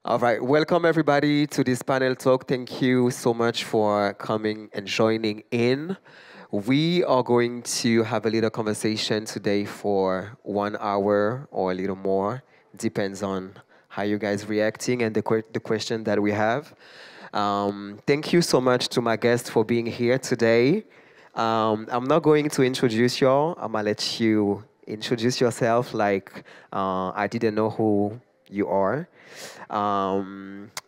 All right, welcome everybody to this panel talk. Thank you so much for coming and joining in. We are going to have a little conversation today for 1 hour or a little more. Depends on how you guys reacting and the question that we have. Thank you so much to my guests for being here today. I'm not going to introduce y'all. I'm gonna let you introduce yourself like I didn't know who you are.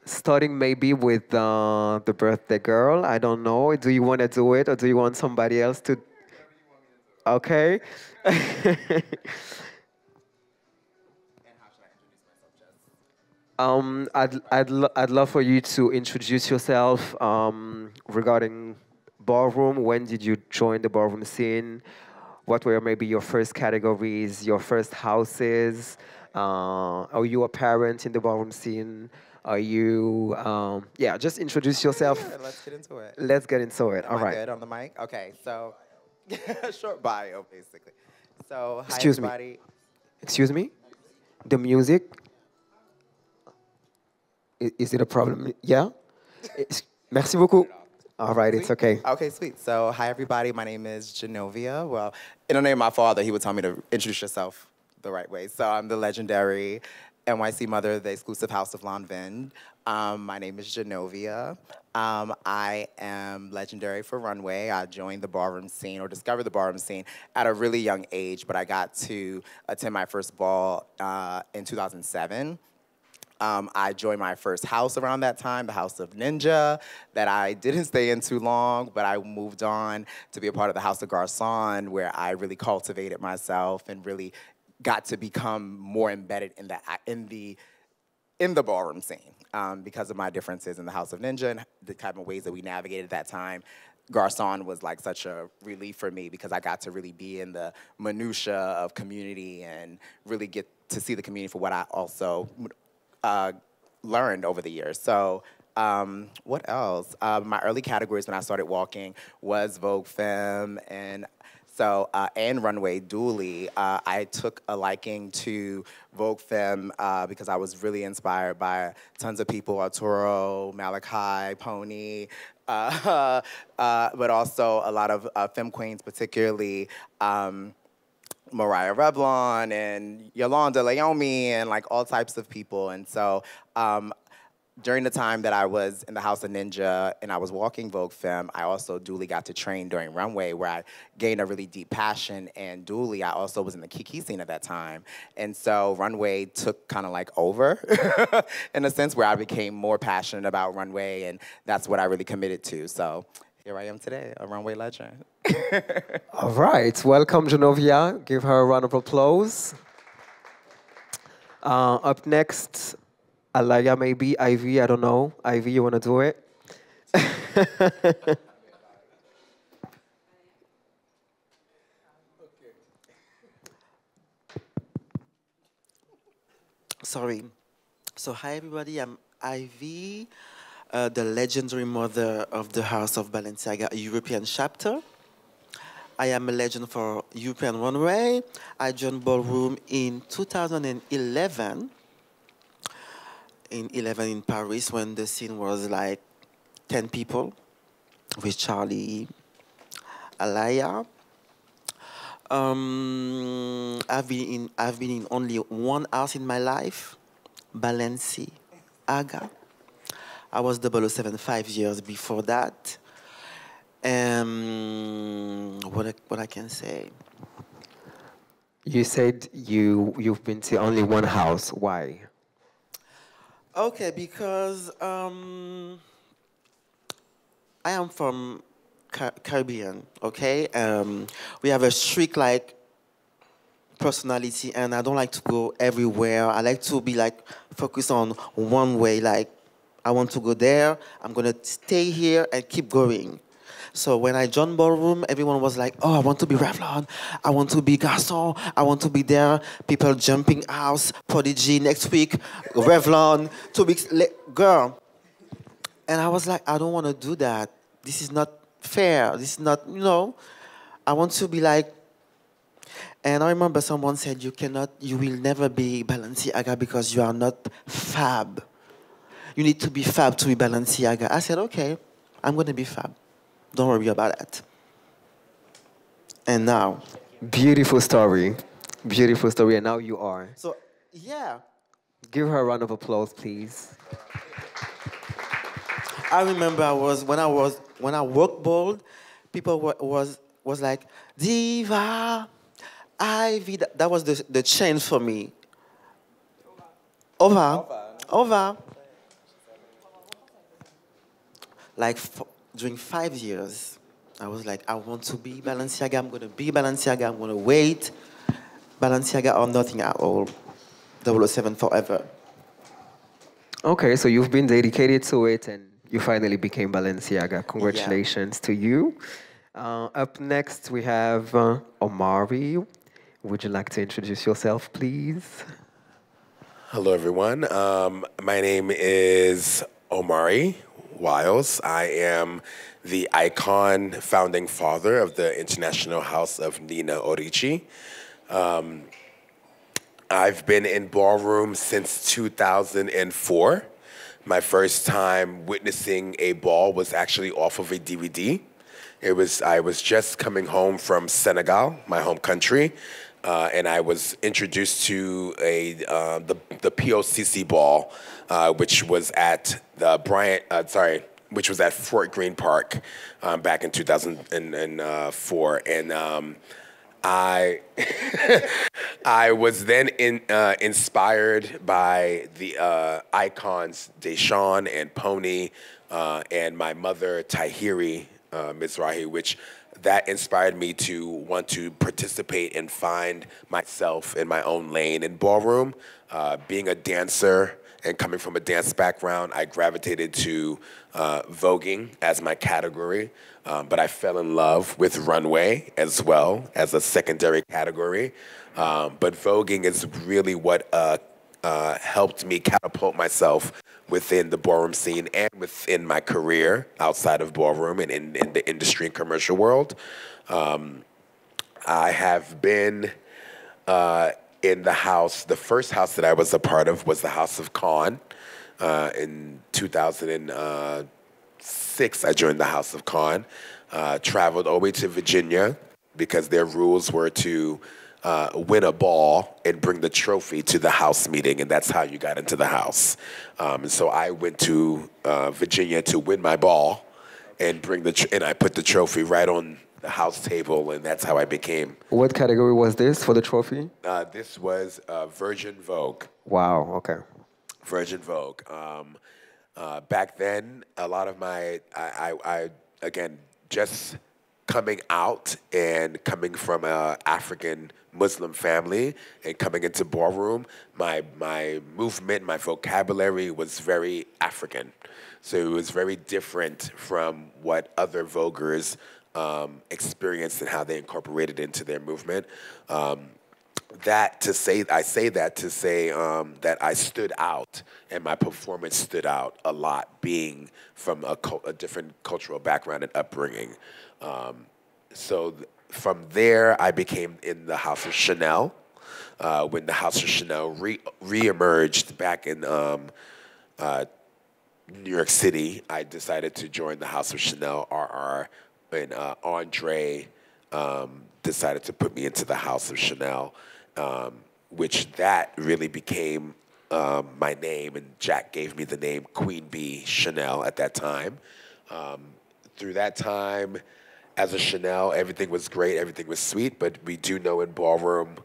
Starting maybe with the birthday girl. I don't know. Do you want to do it or do you want somebody else to? Okay. I'd love for you to introduce yourself regarding ballroom. When did you join the ballroom scene? What were maybe your first categories, your first houses? Are you a parent in the ballroom scene? Are you, yeah, just introduce yourself. Yeah, let's get into it. Let's get into it. All Am I right. good on the mic? Okay, so short bio, basically. So, hi, Excuse me. everybody. Excuse me? The music? Is it a problem? Yeah? Merci beaucoup. All right, it's Sweet. okay. Okay, sweet. So, hi, everybody. My name is Genovia. Well, in the name of my father, he would tell me to introduce yourself the right way. So, I'm the legendary NYC mother of the exclusive House of Lanvin. My name is Genovia. I am legendary for runway. I joined the ballroom scene or discovered the ballroom scene at a really young age, but I got to attend my first ball in 2007. I joined my first house around that time, the House of Ninja, that I didn't stay in too long, but I moved on to be a part of the House of Garçon, where I really cultivated myself and really got to become more embedded in the ballroom scene because of my differences in the House of Ninja and the type of ways that we navigated that time. Garçon was like such a relief for me because I got to really be in the minutia of community and really get to see the community for what I also learned over the years. So what else? My early categories when I started walking was Vogue Femme and and runway dually. I took a liking to Vogue Femme because I was really inspired by tons of people, Arturo, Malachi, Pony, but also a lot of femme queens, particularly Mariah Revlon and Yolanda Leomi and like all types of people. And so during the time that I was in the House of Ninja and I was walking Vogue Femme, I also dually got to train during runway where I gained a really deep passion. And dually, I also was in the Kiki scene at that time. And so runway took kind of like over in a sense where I became more passionate about runway and that's what I really committed to. So here I am today, a runway legend. All right, welcome Genovia. Give her a round of applause. Up next, Alaya maybe, Ivy, I don't know. Ivy, you want to do it? Sorry. So hi everybody, I'm Ivy, the legendary mother of the House of Balenciaga European chapter. I am a legend for European runway. I joined Ballroom in 2011. In Paris when the scene was like 10 people with CHARLY, Alaya. I've been in only one house in my life, Balenciaga. I was 007 5 years before that. What I can say? You said you've been to only one house. Why? Okay, because I am from Caribbean. Okay, we have a strict like personality, and I don't like to go everywhere. I like to be like focused on one way. Like I want to go there. I'm gonna stay here and keep going. So when I joined Ballroom, everyone was like, oh, I want to be Revlon. I want to be Garçon. I want to be there. People jumping house, Prodigy next week, Revlon, 2 weeks, girl. And I was like, I don't want to do that. This is not fair. This is not, I want to be like, and I remember someone said, you will never be Balenciaga because you are not fab. you need to be fab to be Balenciaga. I said, okay, I'm going to be fab. Don't worry about that. And now. Beautiful story. Beautiful story. And now you are. So, yeah. Give her a round of applause, please. I remember when I worked bold, people was like, Diva, Ivy. That was the change for me. Over. Like during 5 years, I was like, I want to be Balenciaga. I'm gonna be Balenciaga. I'm gonna wait. Balenciaga or nothing at all. 007 forever. Okay, so you've been dedicated to it and you finally became Balenciaga. Congratulations to you. Up next, we have Omari. Would you like to introduce yourself, please? Hello, everyone. My name is Omari Wiles. I am the icon founding father of the International House of Nina Orici. I've been in ballroom since 2004. My first time witnessing a ball was actually off of a DVD. I was just coming home from Senegal, my home country, and I was introduced to the POCC ball, which was at which was at Fort Greene Park back in 2004, and I I was then inspired by the icons Deshawn and Pony and my mother Tahiri Mizrahi, which that inspired me to want to participate and find myself in my own lane in ballroom. Being a dancer and coming from a dance background, I gravitated to voguing as my category, but I fell in love with runway as well as a secondary category. But voguing is really what helped me catapult myself within the ballroom scene and within my career outside of ballroom and in the industry and commercial world. I have been in the house. The first house that I was a part of was the House of Khan. In 2006, I joined the House of Khan. Traveled all the way to Virginia because their rules were to win a ball and bring the trophy to the house meeting, and that's how you got into the house. And so I went to Virginia to win my ball and and I put the trophy right on the house table, and that's how I became. What category was this for the trophy? This was Virgin Vogue. Wow, okay. Virgin Vogue. Back then, a lot of I again, just coming out and coming from an African Muslim family and coming into ballroom, my movement, my vocabulary was very African. So it was very different from what other voguers experienced and how they incorporated into their movement. I say that I stood out and my performance stood out a lot, being from a different cultural background and upbringing. From there, I became in the House of Chanel. When the House of Chanel re-emerged back in New York City, I decided to join the House of Chanel. And Andre decided to put me into the House of Chanel, which that really became my name, and Jack gave me the name Queen Bee Chanel at that time. Through that time, as a Chanel, everything was great, everything was sweet, but we do know in ballroom,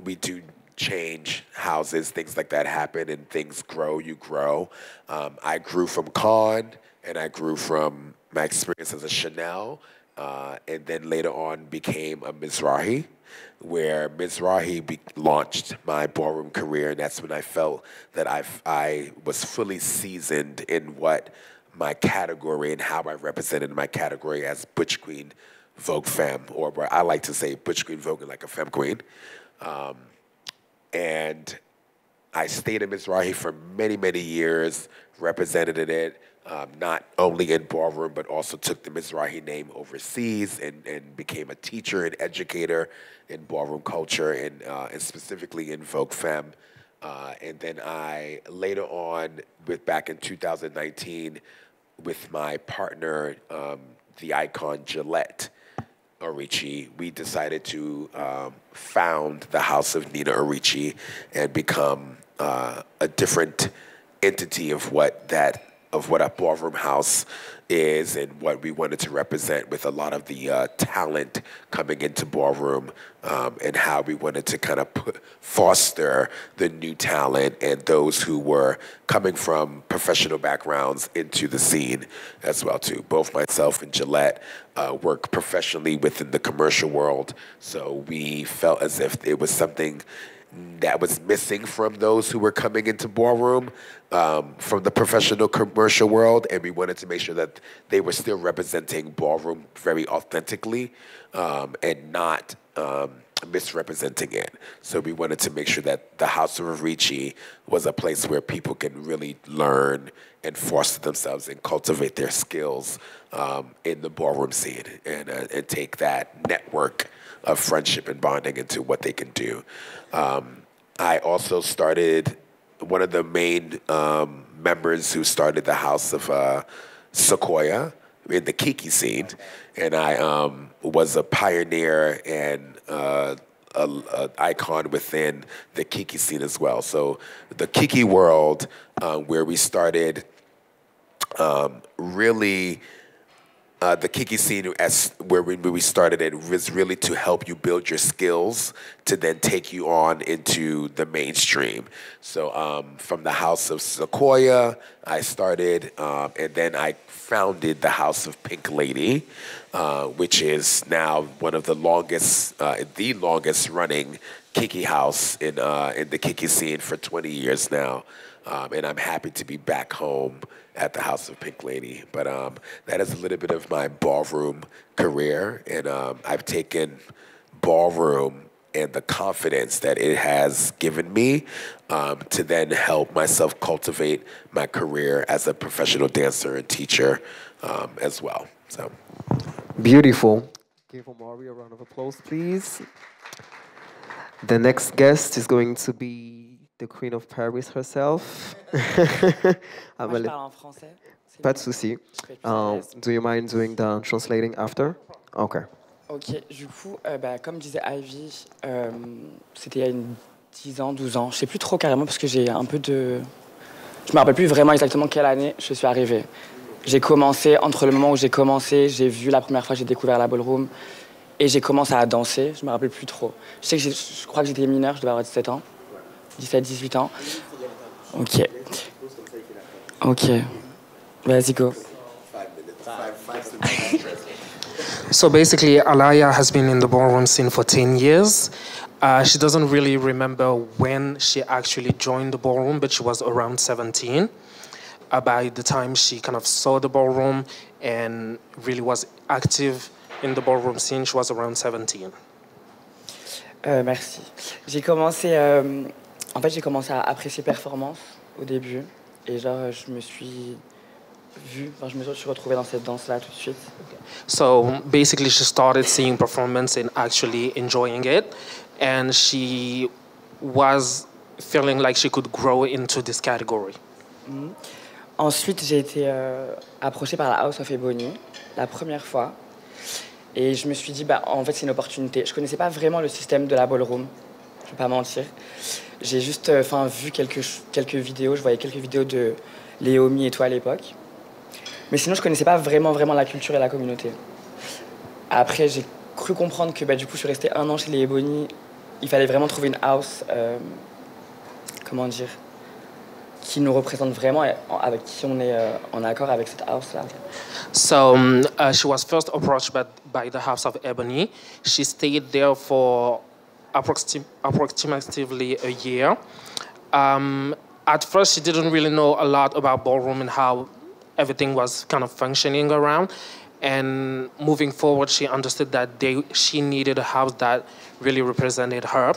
we do change houses, things like that happen, and things grow, you grow. I grew from Con, and I grew from my experience as a Chanel, and then later on became a Mizrahi, where Mizrahi launched my ballroom career, and that's when I felt that I was fully seasoned in what my category and how I represented my category as Butch Queen Vogue Femme, or what I like to say Butch Queen Vogue like a Femme Queen. And I stayed in Mizrahi for many, many years, represented it, not only in ballroom, but also took the Mizrahi name overseas and became a teacher and educator in ballroom culture and specifically in Vogue Femme And then I later on, back in 2019, with my partner, the icon Gillette Orici, we decided to found the House of Nina Orici and become a different entity of what a ballroom house is and what we wanted to represent, with a lot of the talent coming into ballroom, and how we wanted to kind of foster the new talent and those who were coming from professional backgrounds into the scene as well too. Both myself and Gillette work professionally within the commercial world, so we felt as if it was something that was missing from those who were coming into ballroom from the professional commercial world, and we wanted to make sure that they were still representing ballroom very authentically and not misrepresenting it. So we wanted to make sure that the House of Orici was a place where people can really learn and foster themselves and cultivate their skills in the ballroom scene, and take that network of friendship and bonding into what they can do. I also started, one of the main members who started the House of Sequoia in the Kiki scene, and I was a pioneer and an icon within the Kiki scene as well. So the Kiki world, where we started really the Kiki scene, where we started it, was really to help you build your skills to then take you on into the mainstream. So from the House of Sequoia, I started, and then I founded the House of Pink Lady, which is now one of the longest running Kiki house in the Kiki scene for 20 years now. And I'm happy to be back home at the House of Pink Lady. But that is a little bit of my ballroom career, and I've taken ballroom and the confidence that it has given me to then help myself cultivate my career as a professional dancer and teacher as well. So Beautiful. Give Omari a round of applause, please. The next guest is going to be the Queen of Paris herself. Moi, je parle en français. Pas de souci. Do you mind doing the translating after? Okay. Ok, du coup, comme disait Ivy, c'était il y a 10 ans, 12 ans. Je sais plus trop carrément parce que j'ai un peu de... Je me rappelle plus vraiment exactement quelle année je suis arrivée. J'ai commencé, entre le moment où j'ai commencé, j'ai vu la première fois, j'ai découvert la ballroom et j'ai commencé à danser. Je me rappelle plus trop. Je sais que je crois que j'étais mineure, je devais avoir 17 ans. 17, 18 ans. Ok. Ok. Vas-y, go. So basically, Alaya has been in the ballroom scene for 10 years. She doesn't really remember when she actually joined the ballroom, but she was around 17. By the time she kind of saw the ballroom and really was active in the ballroom scene, she was around 17. Merci. J'ai commencé, en fait, j'ai commencé à apprécier performance au début. Et genre, je me suis retrouvée dans cette danse-là tout de suite. So basically, she started seeing performance and actually enjoying it. And she was feeling like she could grow into this category. Mm-hmm. Ensuite, j'ai été approchée par la House of Ebony, la première fois. Et je me suis dit, en fait, c'est une opportunité. Je ne connaissais pas vraiment le système de la ballroom, je ne vais pas mentir. J'ai juste vu quelques vidéos, je voyais quelques vidéos de Léomi et toi à l'époque. Mais sinon, je ne connaissais pas vraiment la culture et la communauté. Après, j'ai cru comprendre que du coup, je suis restée 1 an chez les Ebony. Il fallait vraiment trouver une house, comment dire, qui nous représente vraiment, avec qui on est en accord avec cette house-là. So she was first approached by the House of Ebony. She stayed there for approximately a year. At first, she didn't really know a lot about ballroom and how everything was kind of functioning around. And moving forward, she understood that she needed a house that really represented her.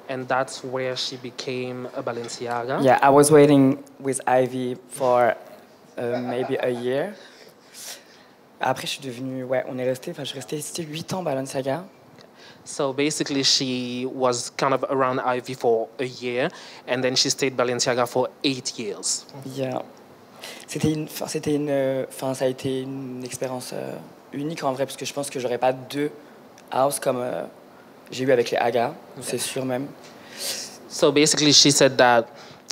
And that's where she became a Balenciaga. Yeah, I was waiting with Ivy for maybe a year. Après, je suis devenue, je suis restée 8 ans Balenciaga. So basically, she was kind of around Ivy for a year, and then she stayed Balenciaga for 8 years. Yeah. Ça a été une expérience unique en vrai, parce que je pense que j'aurais pas deux house comme j'ai eu avec les Aga, c'est sûr même. So basically, she said that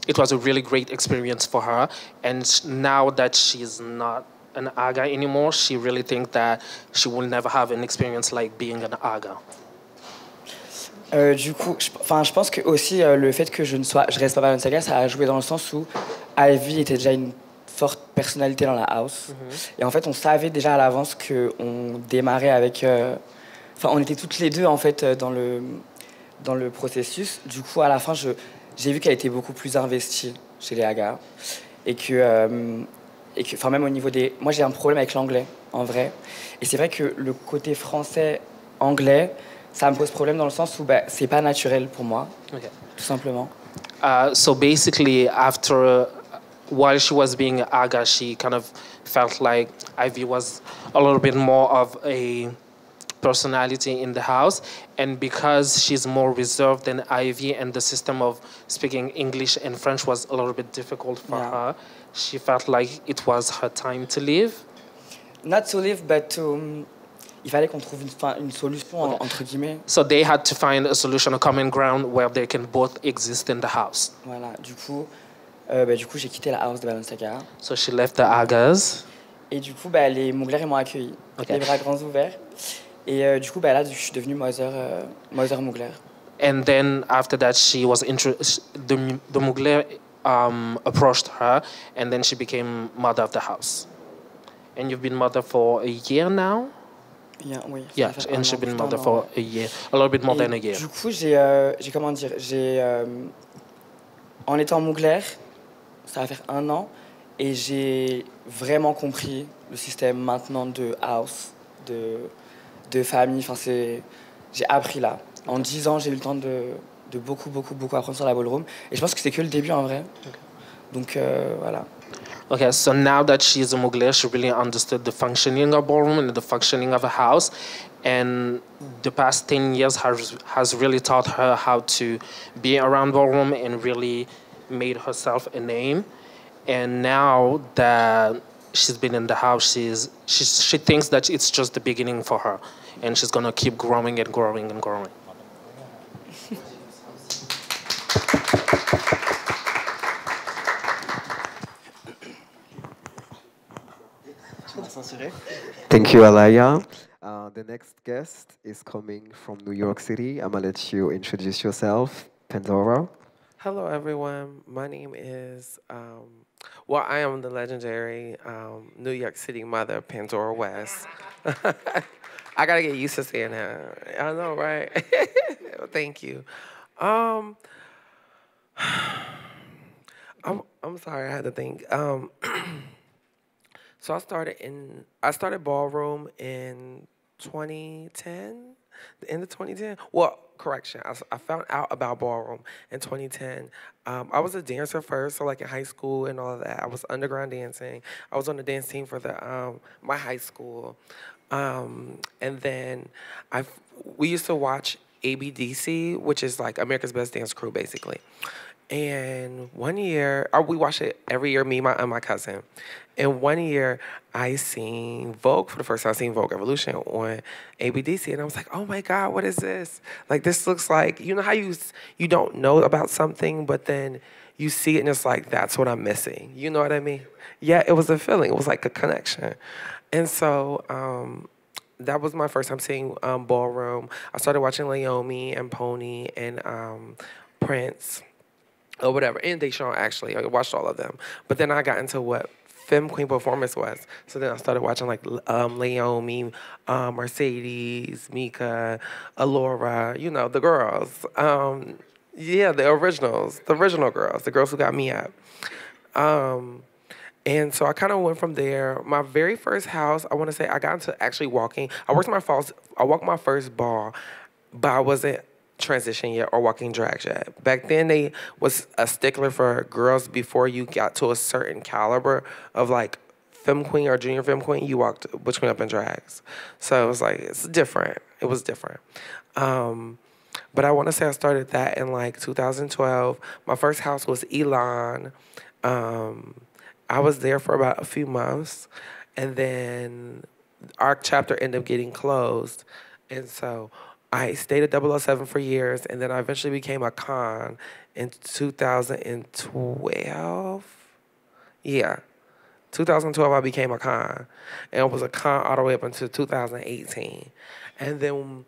it was a really great experience for her, and now that she's not an AGA anymore, she really thinks that she will never have an experience like being an AGA. Du coup, je pense que aussi le fait que je reste pas Balenciaga, ça a joué dans le sens où Ivy était déjà une forte personnalité dans la house. Et en fait, on savait déjà à l'avance qu'on démarrait avec... Enfin, on était toutes les deux, en fait, dans le processus. Du coup, à la fin, j'ai vu qu'elle était beaucoup plus investie chez les Aga. Et que enfin, même au niveau des... Moi, j'ai un problème avec l'anglais, en vrai. Et c'est vrai que le côté français-anglais, ça me pose problème dans le sens où c'est pas naturel pour moi, tout simplement. So basically, while she was being AGA, she kind of felt like Ivy was a little bit more of a personality in the house, and because she's more reserved than Ivy and the system of speaking English and French was a little bit difficult for her, she felt like it was her time to leave. Not to leave, but to... Il fallait qu'on trouve une solution, entre guillemets. So they had to find a solution, a common ground where they can both exist in the house. Voilà, du coup j'ai quitté la house de Balenciaga. So she left the Agas. Et du coup, les Mougler, ils m'ont accueilli, les bras grands ouverts. Et du coup, là, je suis devenue Mother Mougler. And then after that, she was the Mougler approached her, and then she became mother of the house. And you've been mother for a year now? Yeah, oui. Yeah, and she's been mother for a year, a little bit more than a year. Du coup, en étant Mougler, ça va faire 1 an, et j'ai vraiment compris le système maintenant de house, de famille. Enfin, j'ai appris là. En 10 ans, j'ai eu le temps de beaucoup apprendre sur la ballroom, et je pense que c'est que le début en vrai. Donc voilà. Okay, so now that she's a Mugler, she really understood the functioning of ballroom and the functioning of a house. And the past 10 years has really taught her how to be around ballroom and really made herself a name. And now that she's been in the house, she thinks that it's just the beginning for her. And she's going to keep growing and growing and growing. Thank you, Alaya. The next guest is coming from New York City. I'm going to let you introduce yourself. Pandora. Hello, everyone. My name is, I am the legendary New York City mother, Pandora West. I got to get used to saying that. I know, right? Thank you. I'm sorry, I had to think. So I started Ballroom in 2010, the end of 2010. Well, correction, I found out about Ballroom in 2010. I was a dancer first, so like in high school and all of that. I was underground dancing. I was on the dance team for my high school. And then we used to watch ABDC, which is like America's Best Dance Crew, basically. And one year, we watch it every year, me and my cousin. And one year, I seen Vogue for the first time. I seen Vogue Evolution on ABDC, and I was like, oh my God, what is this? Like, this looks like, you know how you don't know about something, but then you see it and it's like, that's what I'm missing. You know what I mean? Yeah, it was a feeling. It was like a connection. And so that was my first time seeing Ballroom. I started watching Naomi and Pony and Prince or whatever, and Deshaun, actually. I watched all of them. But then I got into what Femme Queen Performance was. So then I started watching like Naomi, Mercedes, Mika, Alora, you know, the girls. Yeah, the originals, the original girls, the girls who got me up. And so I kind of went from there. My very first house, I want to say I got into actually walking. I walked my first ball, but I wasn't transition yet or walking drags yet. Back then, they was a stickler for girls before you got to a certain caliber of like femme queen or junior femme queen, you walked Butch Queen up in drags. So it was like, it's different. It was different. But I want to say I started that in like 2012. My first house was Elon. I was there for about a few months, and then our chapter ended up getting closed. And so I stayed at 007 for years, and then I eventually became a con in 2012. Yeah. 2012, I became a con. And I was a con all the way up until 2018. And then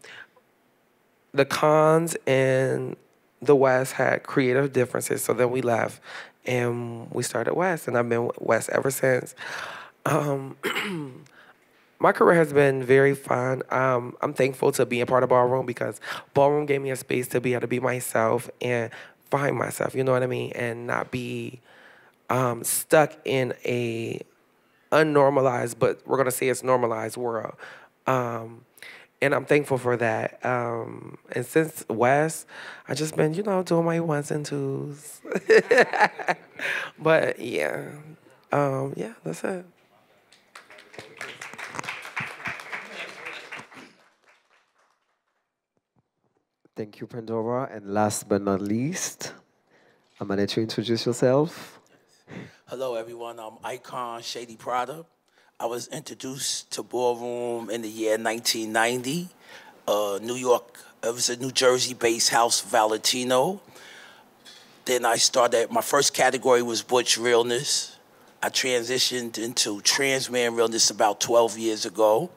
the cons in the West had creative differences, so then we left and we started West, and I've been West ever since. My career has been very fun. I'm thankful to be a part of Ballroom because Ballroom gave me a space to be able to be myself and find myself, you know what I mean, and not be stuck in a unnormalized, but we're gonna say it's normalized world. And I'm thankful for that. And since West, I just been, doing my ones and twos. But yeah, that's it. Thank you, Pandora. And last but not least, I'm gonna let you introduce yourself. Hello, everyone. I'm Icon Shady Prada. I was introduced to Ballroom in the year 1990. New York, it was a New Jersey-based house, Valentino. Then I started, my first category was Butch Realness. I transitioned into trans man realness about 12 years ago.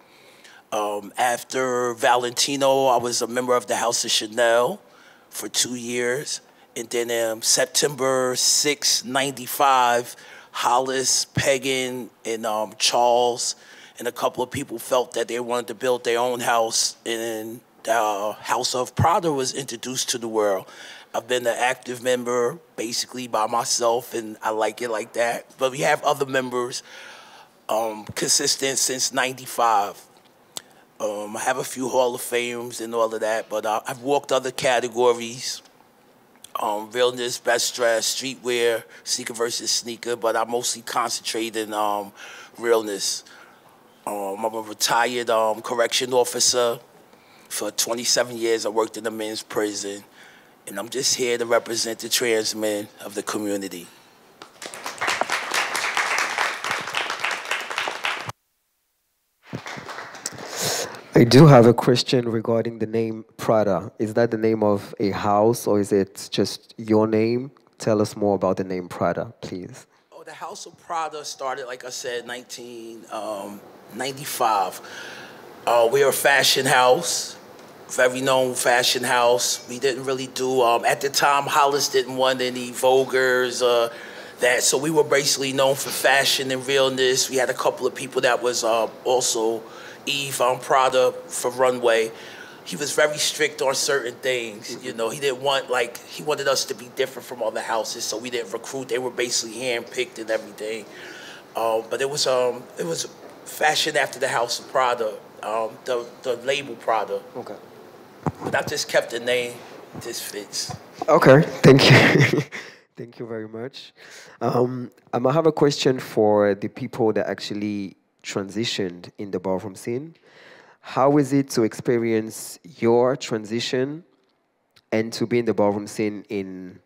After Valentino, I was a member of the House of Chanel for 2 years. And then September 6, 95, Hollis, Pagan, and Charles, and a couple of people felt that they wanted to build their own house, and the House of Prada was introduced to the world. I've been an active member basically by myself, and I like it like that. But we have other members consistent since 95. I have a few Hall of Fames and all of that, but I've walked other categories. Realness, best dress, streetwear, sneaker versus sneaker, but I mostly concentrate in realness. I'm a retired correction officer. For 27 years, I worked in a men's prison, and I'm just here to represent the trans men of the community. I do have a question regarding the name Prada. Is that the name of a house or is it just your name? Tell us more about the name Prada, please. Oh, the House of Prada started, like I said, 1995. We're a fashion house, very known fashion house. We didn't really do, at the time, Hollis didn't want any Voguers, that, so we were basically known for fashion and realness. We had a couple of people that was also Eve on Prada for runway. He was very strict on certain things. He didn't want, he wanted us to be different from other houses, so we didn't recruit. They were basically handpicked and everything. But it was fashion after the House of Prada, the label Prada. Okay. But I just kept the name. This fits. Okay, thank you. Thank you very much. I have a question for the people that actually transitioned in the ballroom scene. How is it to experience your transition and to be in the ballroom scene in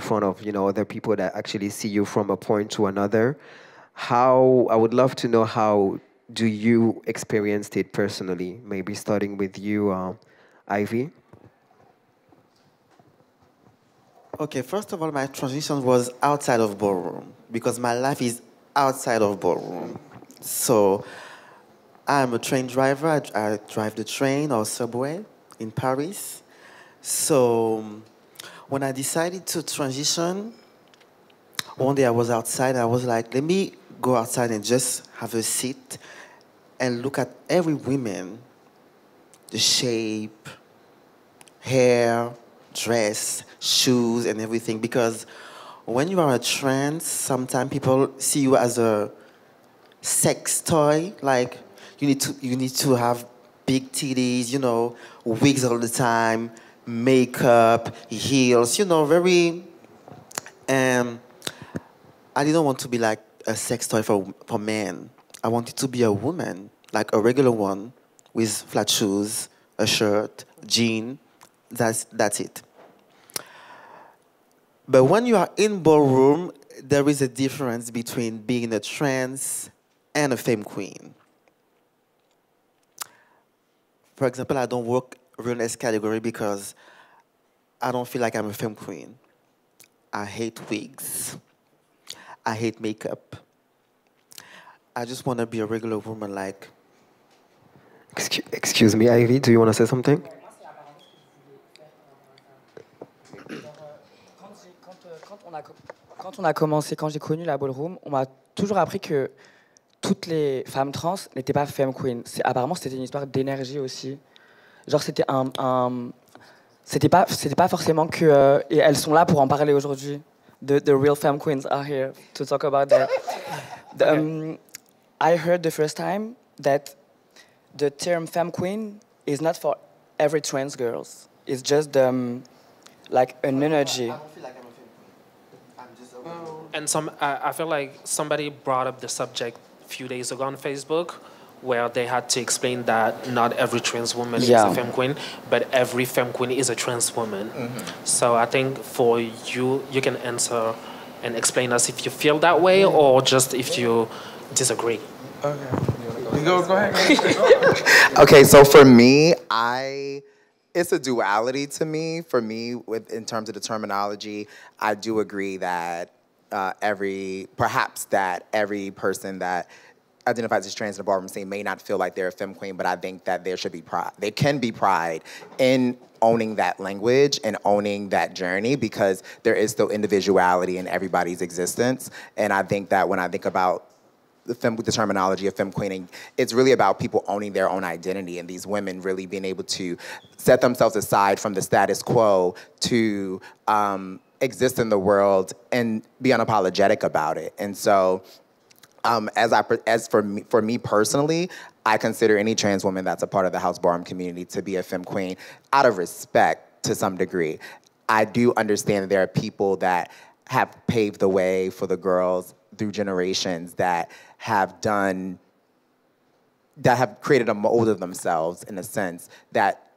front of other people that actually see you from a point to another? I would love to know, how do you experience it personally? Maybe starting with you, Ivy. Okay, first of all, my transition was outside of ballroom because my life is outside of ballroom. So I'm a train driver. I drive the train or subway in Paris. So when I decided to transition, one day I was outside. I was like, let me go outside and just have a seat and look at every woman, the shape, hair, dress, shoes, and everything. Because when you are a trans, sometimes people see you as a sex toy. Like you need to have big titties, wigs all the time, makeup, heels, very. I didn't want to be like a sex toy for men. I wanted to be a woman, like a regular one, with flat shoes, a shirt, jean. That's it. But when you are in ballroom, there is a difference between being a trans and a femme queen. For example, I don't work realness category because I don't feel like I'm a femme queen. I hate wigs. I hate makeup. I just want to be a regular woman like... Excuse me, Ivy, do you want to say something? Quand on a commencé, quand j'ai connu la ballroom, on m'a toujours appris que toutes les femmes trans n'étaient pas femme queen. Apparemment, c'était une histoire d'énergie aussi. Genre, c'était c'était pas forcément que... et elles sont là pour en parler aujourd'hui. The real femme queens are here to talk about that. I heard the first time that the term femme queen is not for every trans girls. It's just like an energy. I don't feel like I'm a femme queen. I'm just a... And I feel like somebody brought up the subject a few days ago on Facebook, where they had to explain that not every trans woman is a femme queen, but every femme queen is a trans woman. Mm-hmm. So I think for you, you can answer and explain us if you feel that way or just if you disagree. Okay. Go ahead. Okay, so for me, it's a duality to me. For me, in terms of the terminology, I do agree that every person that identifies as trans in the ballroom scene may not feel like they're a femme queen, but I think that there should be pride. There can be pride in owning that language and owning that journey because there is still individuality in everybody's existence. And I think that when I think about the terminology of femme queening, it's really about people owning their own identity and these women really being able to set themselves aside from the status quo to exist in the world and be unapologetic about it. And so as for me personally, I consider any trans woman that's a part of the House Ballroom community to be a femme queen out of respect to some degree. I do understand that there are people that have paved the way for the girls through generations that have created a mold of themselves in a sense that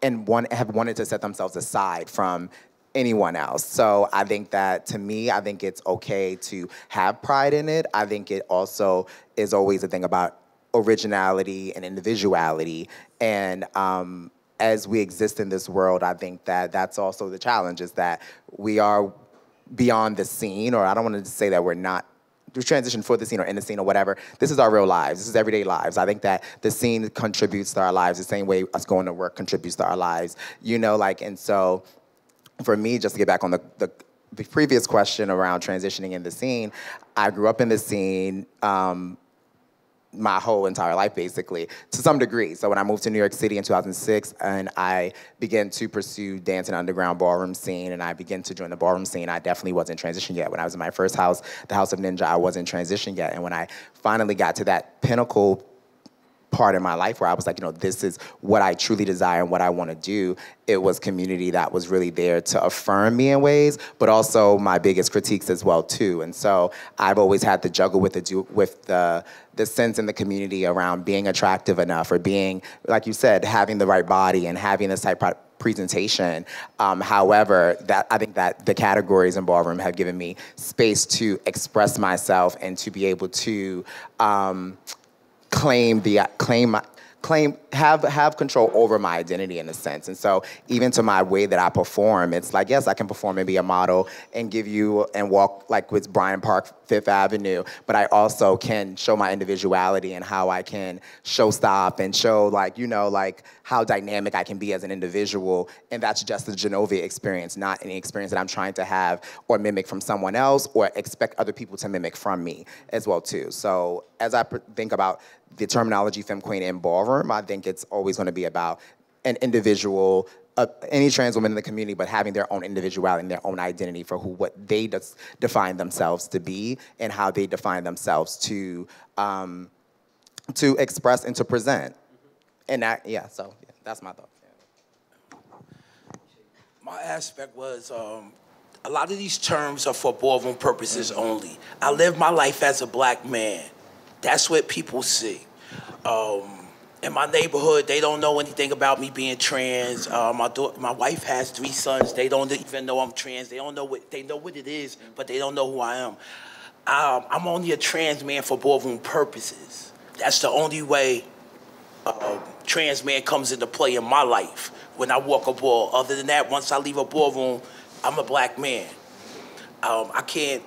have wanted to set themselves aside from anyone else. So I think that, to me, I think it's okay to have pride in it. I think it also is always a thing about originality and individuality. And as we exist in this world, I think that that's also the challenge, is that we are beyond the scene, or I don't want to say that we're not transition for the scene or in the scene or whatever. This is our real lives. This is everyday lives. I think that the scene contributes to our lives the same way us going to work contributes to our lives. You know, like, and so for me, just to get back on the previous question around transitioning in the scene, I grew up in the scene my whole entire life, basically, to some degree. So when I moved to New York City in 2006, and I began to pursue dance and underground ballroom scene, and I began to join the ballroom scene, I definitely wasn't transitioned yet. When I was in my first house, the House of Ninja, I wasn't transitioned yet. And when I finally got to that pinnacle part in my life where I was like, you know, this is what I truly desire and what I want to do, it was community that was really there to affirm me in ways, but also my biggest critiques as well too. And so I've always had to juggle with the sense in the community around being attractive enough, or being, like you said, having the right body and having this type of presentation. However, I think that the categories in ballroom have given me space to express myself and to be able to have control over my identity in a sense. And so even to my way that I perform, it's like, yes, I can perform and be a model and give you and walk like with Bryant Park, Fifth Avenue, but I also can show my individuality and how I can show stop and show, like, you know, like how dynamic I can be as an individual. And that's just the Genovia experience, not any experience that I'm trying to have or mimic from someone else or expect other people to mimic from me as well too. So as I think about the terminology femme queen in ballroom, I think it's always going to be about an individual, any trans woman in the community, but having their own individuality and their own identity for what they define themselves to be and how they define themselves to express and to present. And that, so that's my thought. My aspect was a lot of these terms are for ballroom purposes only. I live my life as a black man. That's what people see. In my neighborhood, they don't know anything about me being trans. My wife has 3 sons. They don't even know I'm trans. They know what it is, but they don't know who I am. I'm only a trans man for ballroom purposes. That's the only way trans man comes into play in my life when I walk a ball. Other than that, once I leave a ballroom, I'm a black man. I can't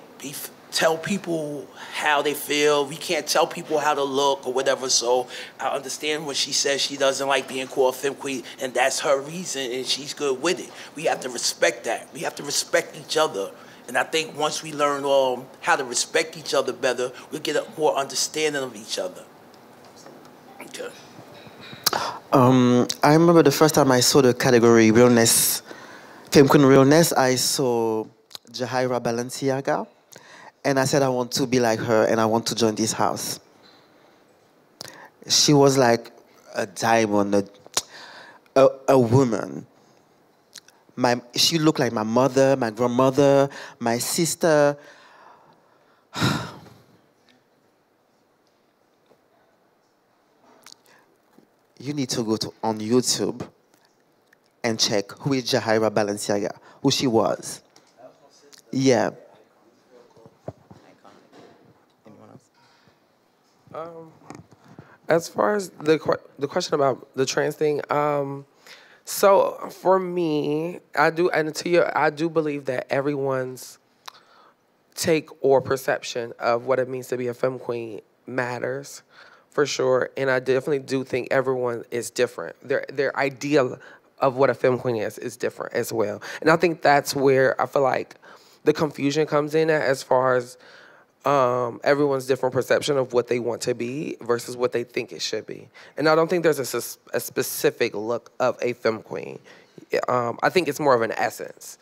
tell people how they feel. We can't tell people how to look or whatever. So I understand when she says she doesn't like being called femme queen, and that's her reason, and she's good with it. We have to respect that. We have to respect each other. And I think once we learn how to respect each other better, we'll get a more understanding of each other. Okay. I remember the first time I saw the category Realness, Femme Queen Realness, I saw Jahaira Balenciaga. And I said, I want to be like her, and I want to join this house. She was like a diamond, a woman. She looked like my mother, my grandmother, my sister. You need to go on YouTube and check who is Jahaira Balenciaga, who she was. Yeah. As far as the question about the trans thing, so for me, I do believe that everyone's take or perception of what it means to be a femme queen matters, for sure. And I definitely do think everyone is different. Their idea of what a femme queen is different as well. And I think that's where I feel like the confusion comes in at, as far as everyone's different perception of what they want to be versus what they think it should be. And I don't think there's a specific look of a femme queen. I think it's more of an essence,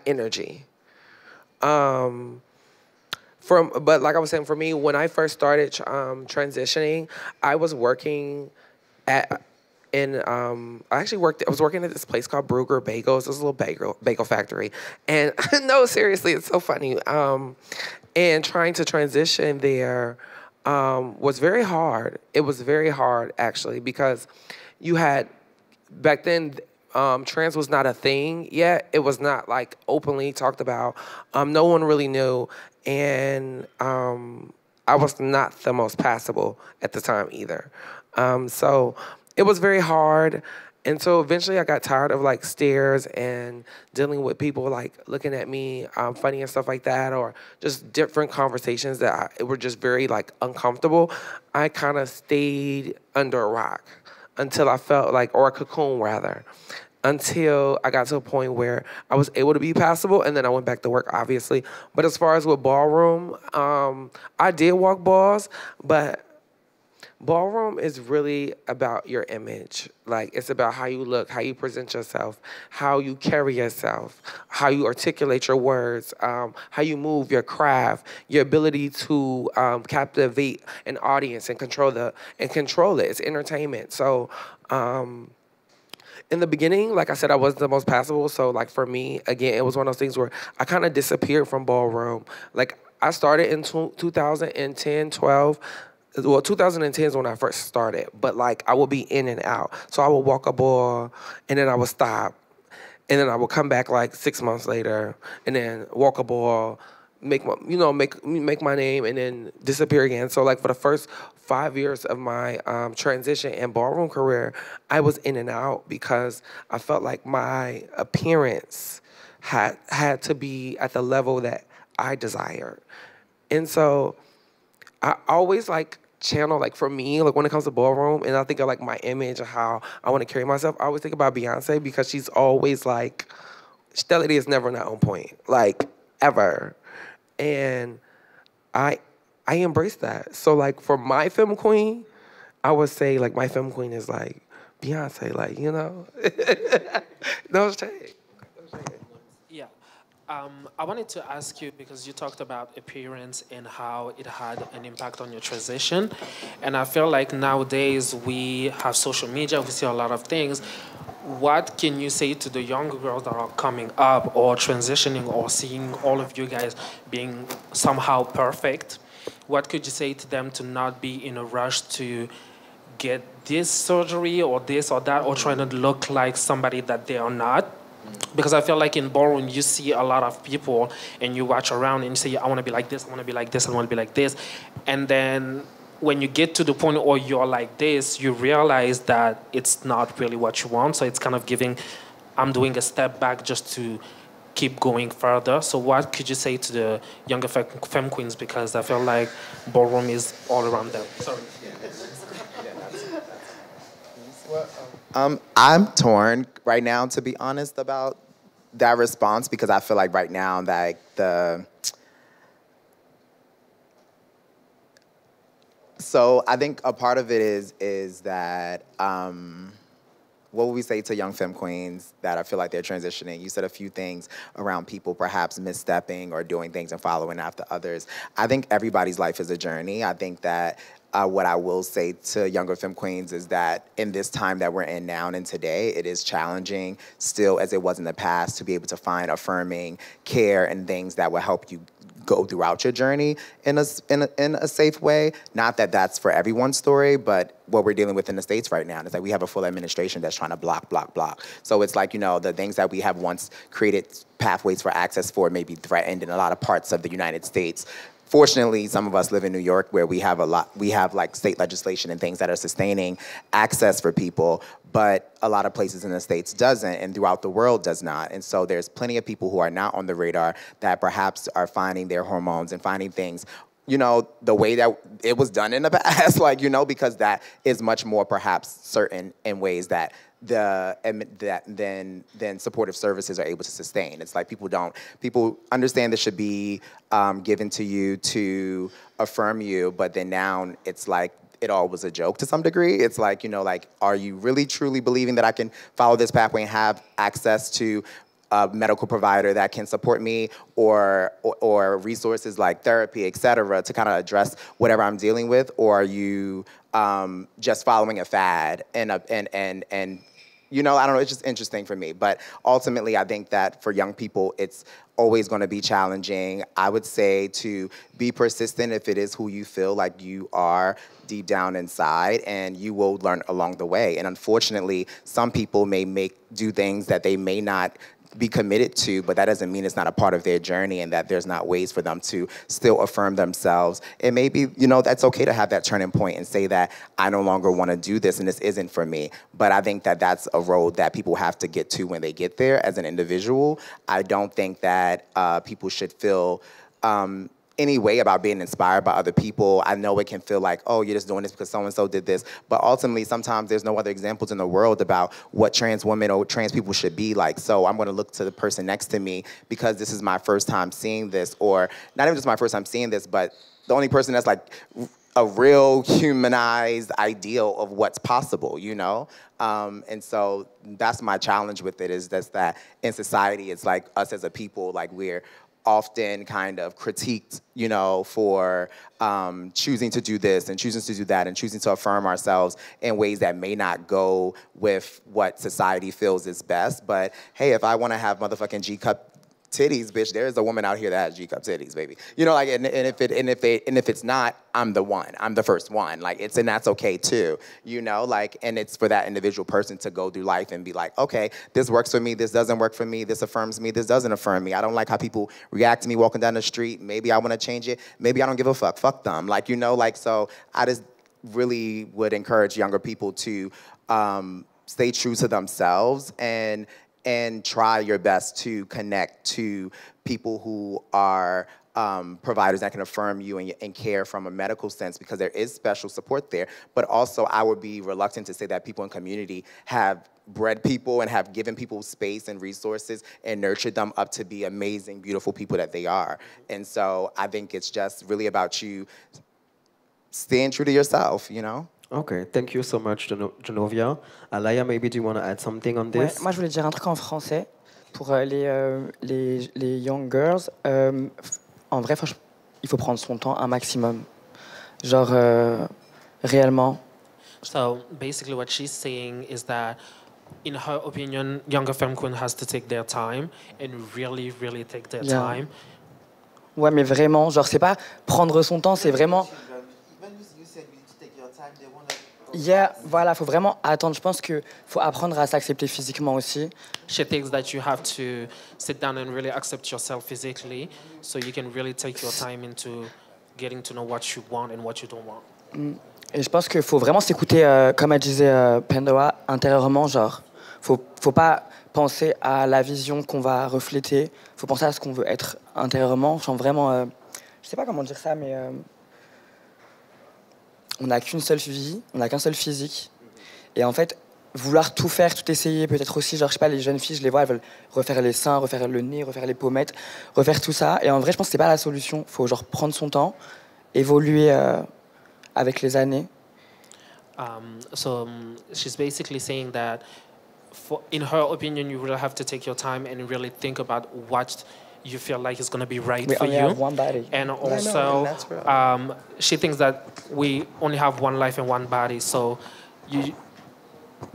energy. But like I was saying, for me, when I first started transitioning, I was working I was working at this place called Bruger Bagels. It was a little bagel factory. And no, seriously, it's so funny. And trying to transition there was very hard. It was very hard, actually, because you had, back then, trans was not a thing yet. It was not, like, openly talked about. No one really knew. And I was not the most passable at the time either. So it was very hard. And so eventually I got tired of, like, stares and dealing with people, like, looking at me funny and stuff like that, or just different conversations that were just very, like, uncomfortable. I kind of stayed under a rock until I felt like, or a cocoon rather, until I got to a point where I was able to be passable, and then I went back to work, obviously. But as far as with ballroom, I did walk balls, but ballroom is really about your image. Like, it's about how you look, how you present yourself, how you carry yourself, how you articulate your words, how you move, your craft, your ability to captivate an audience and control it. It's entertainment. So in the beginning, like I said, I wasn't the most passable. So, like, for me, again, it was one of those things where I kind of disappeared from ballroom. Like, I started in 2010, 12. Well, 2010 is when I first started, but, like, I would be in and out. So I would walk a ball, and then I would stop, and then I would come back, like, 6 months later, and then walk a ball, make my name, and then disappear again. So, like, for the first 5 years of my transition and ballroom career, I was in and out because I felt like my appearance had to be at the level that I desired. And so I always, like, channel, like, for me, like, when it comes to ballroom, and I think of, like, my image of how I want to carry myself, I always think about Beyonce, because she's always, like, that lady is never not on point, like, ever. And I embrace that. So, like, for my femme queen, I would say, like, my femme queen is, like, Beyonce, like, you know? No shade. Yeah. I wanted to ask you, because you talked about appearance and how it had an impact on your transition. And I feel like nowadays we have social media, we see a lot of things. what can you say to the younger girls that are coming up or transitioning or seeing all of you guys being somehow perfect? What could you say to them to not be in a rush to get this surgery or this or that, or trying to look like somebody that they are not? Because I feel like in ballroom, you see a lot of people and you watch around and you say, I want to be like this, I want to be like this, I want to be like this. And then when you get to the point where you're like this, you realize that it's not really what you want. So it's kind of giving, I'm doing a step back just to keep going further. So what could you say to the younger femme queens? Because I feel like ballroom is all around them. Sorry. I'm torn right now, to be honest, about that response, because I feel like right now that so I think a part of it is that what would we say to young femme queens that I feel like they're transitioning? You said a few things around people perhaps misstepping or doing things and following after others. I think everybody's life is a journey. I think that what I will say to younger femme queens is that in this time that we're in now and today, it is challenging still as it was in the past to be able to find affirming care and things that will help you go throughout your journey in a safe way. Not that that's for everyone's story, but what we're dealing with in the States right now is that we have a full administration that's trying to block. So it's like, you know, the things that we have once created pathways for access for may be threatened in a lot of parts of the United States. Fortunately, some of us live in New York where we have like state legislation and things that are sustaining access for people, but a lot of places in the States doesn't, and throughout the world does not. And so there's plenty of people who are not on the radar that perhaps are finding their hormones and finding things, you know, the way that it was done in the past, like, you know, because that is much more perhaps certain in ways that then supportive services are able to sustain. It's like people understand this should be given to you to affirm you, but then now it's like it all was a joke to some degree. It's like, you know, like, are you really truly believing that I can follow this pathway and have access to a medical provider that can support me, or resources like therapy, et cetera, to kind of address whatever I'm dealing with? Or are you just following a fad and you know, I don't know, it's just interesting for me. But ultimately, I think that for young people, it's always going to be challenging. I would say to be persistent if it is who you feel like you are deep down inside, and you will learn along the way. And unfortunately, some people may do things that they may not be committed to, but that doesn't mean it's not a part of their journey and that there's not ways for them to still affirm themselves. And maybe, you know, that's okay to have that turning point and say that I no longer want to do this and this isn't for me. But I think that that's a road that people have to get to when they get there as an individual. I don't think that people should feel any way about being inspired by other people. I know it can feel like, oh, you're just doing this because so-and-so did this. But ultimately, sometimes there's no other examples in the world about what trans women or trans people should be like. So I'm going to look to the person next to me because this is my first time seeing this, or not even just my first time seeing this, but the only person that's like a real humanized ideal of what's possible, you know? And so that's my challenge with it, is that in society, it's like us as a people, like we're often kind of critiqued, you know, for choosing to do this and choosing to do that and choosing to affirm ourselves in ways that may not go with what society feels is best. But hey, if I want to have motherfucking G-cup titties, bitch, there is a woman out here that has G-cup titties, baby. You know, like, and if it's not, I'm the one. I'm the first one. Like, and that's okay too. You know, like, and it's for that individual person to go through life and be like, okay, this works for me, this doesn't work for me, this affirms me, this doesn't affirm me. I don't like how people react to me walking down the street. Maybe I want to change it. Maybe I don't give a fuck. Fuck them. Like, you know, like, so I just really would encourage younger people to stay true to themselves and try your best to connect to people who are providers that can affirm you and care from a medical sense, because there is special support there. But also, I would be reluctant to say that people in community have bred people and have given people space and resources and nurtured them up to be amazing, beautiful people that they are. And so I think it's just really about you staying true to yourself, you know? Okay, thank you so much, Genovia. Alaya, maybe do you want to add something on this? Ouais, moi, je voulais dire un truc en français pour les young girls. En vrai, il faut prendre son temps un maximum. Genre, réellement. So basically what she's saying is that in her opinion, younger femme queen has to take their time and really, really take their Yeah. time. Ouais, mais vraiment, genre, c'est pas prendre son temps, c'est vraiment. Yeah, voilà, faut vraiment attendre. Je pense que faut apprendre à s'accepter physiquement aussi. She thinks that you have to sit down and really accept yourself physically so you can really take your time into getting to know what you want and what you don't want. Et je pense qu'il faut vraiment s'écouter, comme elle disait Pandora, intérieurement, genre. Faut pas penser à la vision qu'on va refléter. Faut penser à ce qu'on veut être intérieurement. Genre vraiment, je sais pas comment dire ça, mais on n'a qu'une seule vie, on n'a qu'un seul physique. Et en fait, vouloir tout faire, tout essayer, peut-être aussi, genre, je sais pas, les jeunes filles, je les vois, elles veulent refaire les seins, refaire le nez, refaire les pommettes, refaire tout ça. Et en vrai, je pense que c'est pas la solution. Faut genre prendre son temps, évoluer avec les années. She's basically saying that, in her opinion, you will have to take your time and really think about what you feel like is going to be right We for only you. have one body. And I know, also, and that's real. she thinks that we only have one life and one body. So you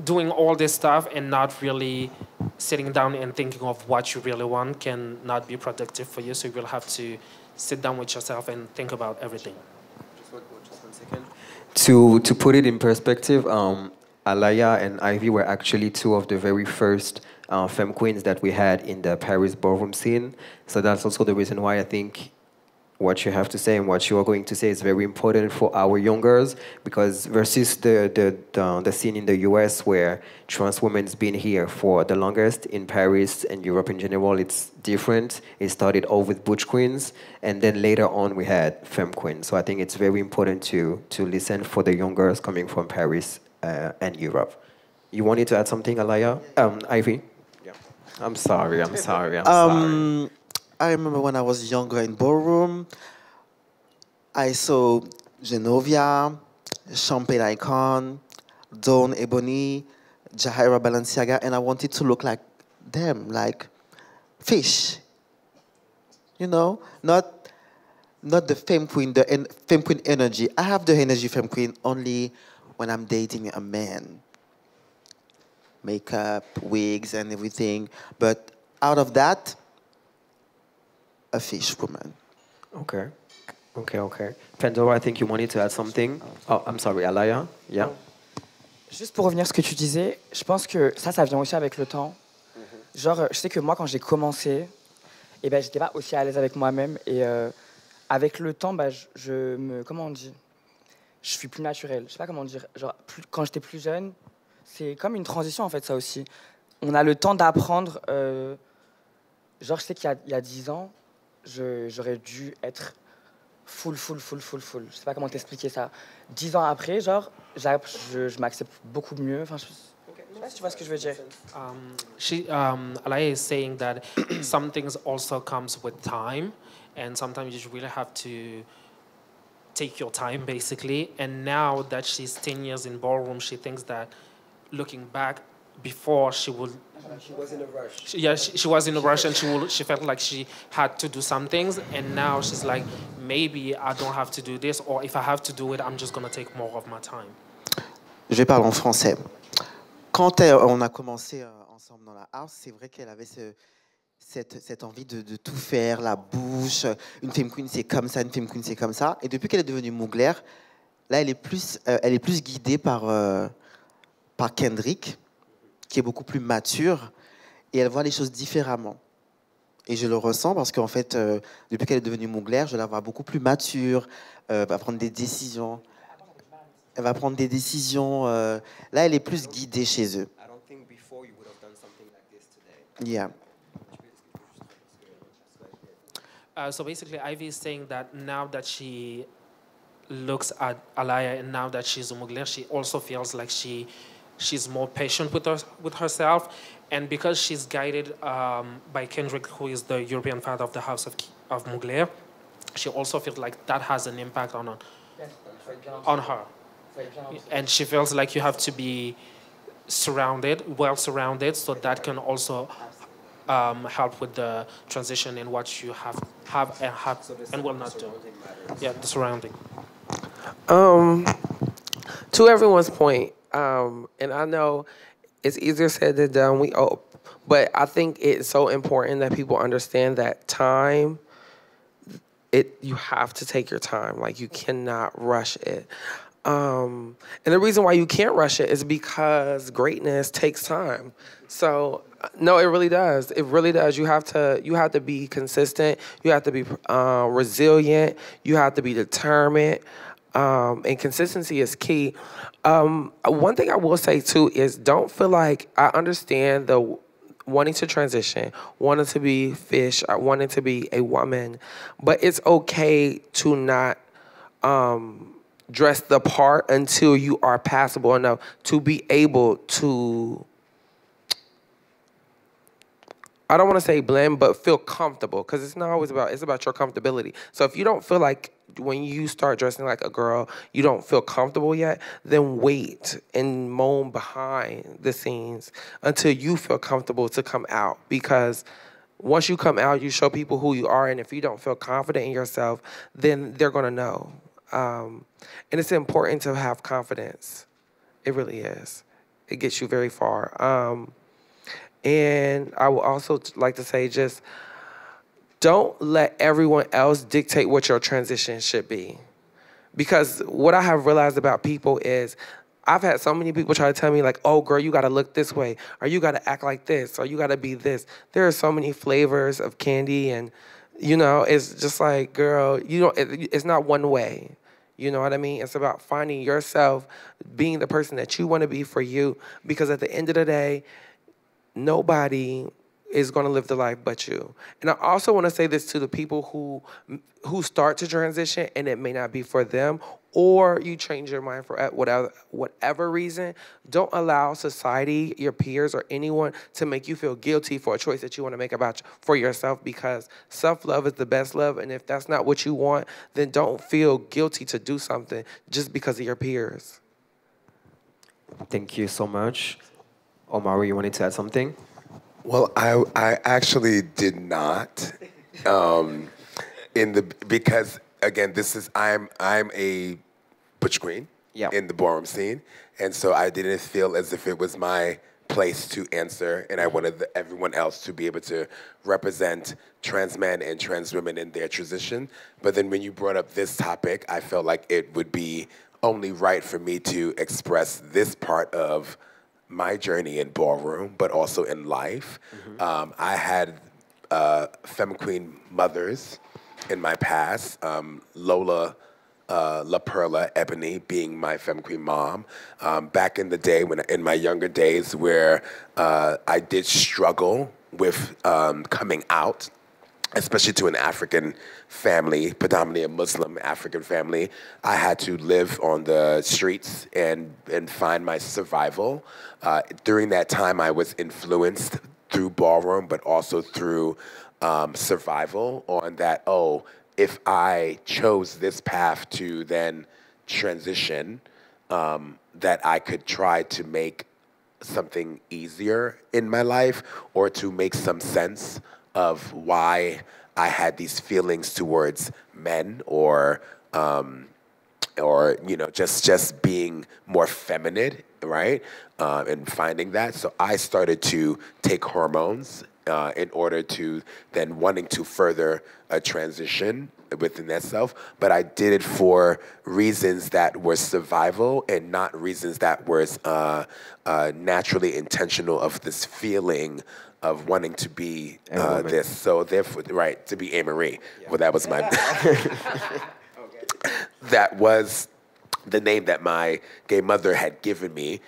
doing all this stuff and not really sitting down and thinking of what you really want can not be productive for you. So you will have to sit down with yourself and think about everything. Just one second. To put it in perspective, Alaya and Ivy were actually two of the very first femme queens that we had in the Paris ballroom scene. So that's also the reason why I think what you have to say and what you are going to say is very important for our young girls, because versus the scene in the US where trans women's been here for the longest, in Paris and Europe in general, it's different. It started all with butch queens, and then later on we had femme queens. So I think it's very important to listen for the young girls coming from Paris and Europe. You wanted to add something, Alaya? Ivy? Yeah. I'm sorry. sorry. I remember when I was younger in Ballroom, I saw Genovia, Champagne Icon, Dawn Ebony, Jahaira Balenciaga, and I wanted to look like them, like fish. You know, not the femme queen, femme queen energy. I have the energy femme queen only when I'm dating a man. Makeup, wigs, and everything. But out of that, a fish woman. Okay. Pandora, I think you wanted to add something. Oh, I'm sorry, Alaya? Yeah? Juste pour revenir à ce que tu disais, je pense que ça vient aussi avec le temps. Genre, je sais que moi, quand j'ai commencé, eh ben, j'étais pas aussi à l'aise avec moi-même. Et avec le temps, bah, comment on dit? Je suis plus naturelle. Je sais pas comment dire. Genre, quand j'étais plus jeune, c'est comme une transition, en fait, ça aussi. On a le temps d'apprendre. Genre, je sais qu'il y a 10 ans, j'aurais dû être full. Je sais pas comment t'expliquer ça. 10 ans après, genre, je m'accepte beaucoup mieux. Enfin, je sais pas si tu vois ce que je veux dire. Alaya is saying that some things also comes with time, and sometimes you really have to take your time, basically. And now that she's 10 years in Ballroom, she thinks that looking back, before she would... She was in a rush. She was in a rush, and she felt like she had to do some things, and now she's like, maybe I don't have to do this, or if I have to do it, I'm just going to take more of my time. Je vais parler en français. Quand on a commencé ensemble dans la house, c'est vrai qu'elle avait cette envie de tout faire, la bouche, une femme queen c'est comme ça, une femme queen c'est comme ça. Et depuis qu'elle est devenue Mugler, là elle est plus guidée par Kendrick, qui est beaucoup plus mature, et elle voit les choses différemment. Et je le ressens parce qu'en fait, depuis qu'elle est devenue Mugler, je la vois beaucoup plus mature, va prendre des décisions. Elle va prendre des décisions. Là, elle est plus guidée chez eux. I don't think before you would have done something like this today. Yeah. So basically, Ivy is saying that now that she looks at Alaya and now that she's a Mugler, she also feels like she's more patient with herself. And because she's guided by Kendrick, who is the European father of the House of Mugler, she also feels like that has an impact on her. And she feels like you have to be well surrounded, so that can also help with the transition in what you have and will not do. Yeah, the surrounding. To everyone's point, and I know it's easier said than done. But I think it's so important that people understand that time, you have to take your time. Like, you cannot rush it. And the reason why you can't rush it is because greatness takes time. So no, it really does. It really does. You have to be consistent. You have to be resilient. You have to be determined. And consistency is key. One thing I will say too is, don't feel like, I understand the wanting to transition, wanting to be fish, wanting to be a woman, but it's okay to not dress the part until you are passable enough to be able to, I don't want to say blend, but feel comfortable, because it's not always about, it's about your comfortability. So if you don't feel like when you start dressing like a girl, you don't feel comfortable yet, then wait and moan behind the scenes until you feel comfortable to come out. Because once you come out, you show people who you are, and if you don't feel confident in yourself, then they're going to know. And it's important to have confidence. It really is. It gets you very far. And I would also like to say, just don't let everyone else dictate what your transition should be. Because what I have realized about people is, I've had so many people try to tell me, like, oh, girl, you got to look this way, or you got to act like this, or you got to be this. There are so many flavors of candy, and, you know, it's just like, girl, it's not one way. You know what I mean? It's about finding yourself, being the person that you want to be for you, because at the end of the day, nobody is going to live the life but you. And I also want to say this to the people who start to transition and it may not be for them, or you change your mind for whatever reason. Don't allow society, your peers, or anyone to make you feel guilty for a choice that you want to make for yourself, because self-love is the best love. And if that's not what you want, then don't feel guilty to do something just because of your peers. Thank you so much. Omari, you wanted to add something? Well, I actually did not, because again, I'm a butch queen in the ballroom scene, and so I didn't feel as if it was my place to answer, and I wanted everyone else to be able to represent trans men and trans women in their transition. But then when you brought up this topic, I felt like it would be only right for me to express this part of my journey in ballroom, but also in life. Mm-hmm. I had femme queen mothers in my past, Lola La Perla Ebony being my femme queen mom. Back in the day, in my younger days, where I did struggle with coming out, especially to an African family, predominantly a Muslim African family. I had to live on the streets and find my survival. During that time, I was influenced through ballroom, but also through survival on that, if I chose this path to then transition, that I could try to make something easier in my life, or to make some sense of why I had these feelings towards men, or just being more feminine, right? And finding that. So I started to take hormones in order to then wanting to further a transition within that self. But I did it for reasons that were survival, and not reasons that was naturally intentional of this feeling of wanting to be this. So therefore, right, to be A-Marie. Yeah. Well, that was my... That was the name that my gay mother had given me,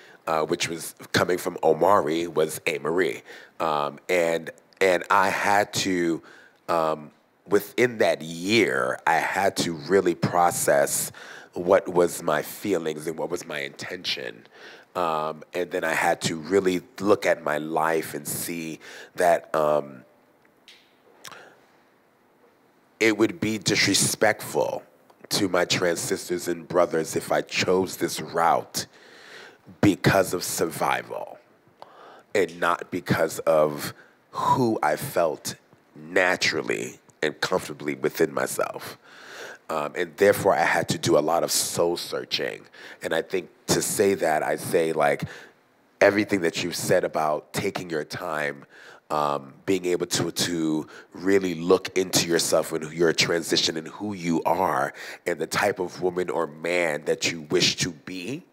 which was coming from Omari, was A-Marie. And I had to, within that year, I had to really process what was my feelings and what was my intention. And then I had to really look at my life and see that it would be disrespectful to my trans sisters and brothers if I chose this route because of survival and not because of who I felt naturally and comfortably within myself. And therefore, I had to do a lot of soul searching. And I think to say that, I say, like, everything that you've said about taking your time, being able to really look into yourself and your transition and who you are and the type of woman or man that you wish to be,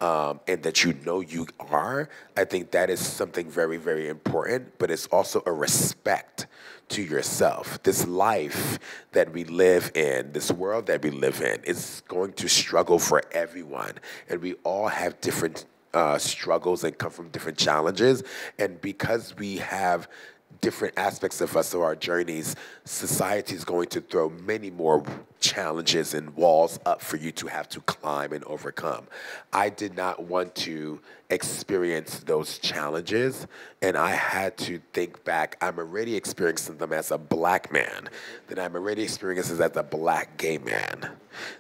and that you know you are. I think that is something very, very important, but it's also a respect to yourself. This life that we live in, this world that we live in, is going to struggle for everyone, and we all have different struggles and come from different challenges. And because we have different aspects of us or our journeys, society is going to throw many more challenges and walls up for you to have to climb and overcome. I did not want to experience those challenges, and I had to think back. I'm already experiencing them as a black man, then I'm already experiencing them as a black gay man.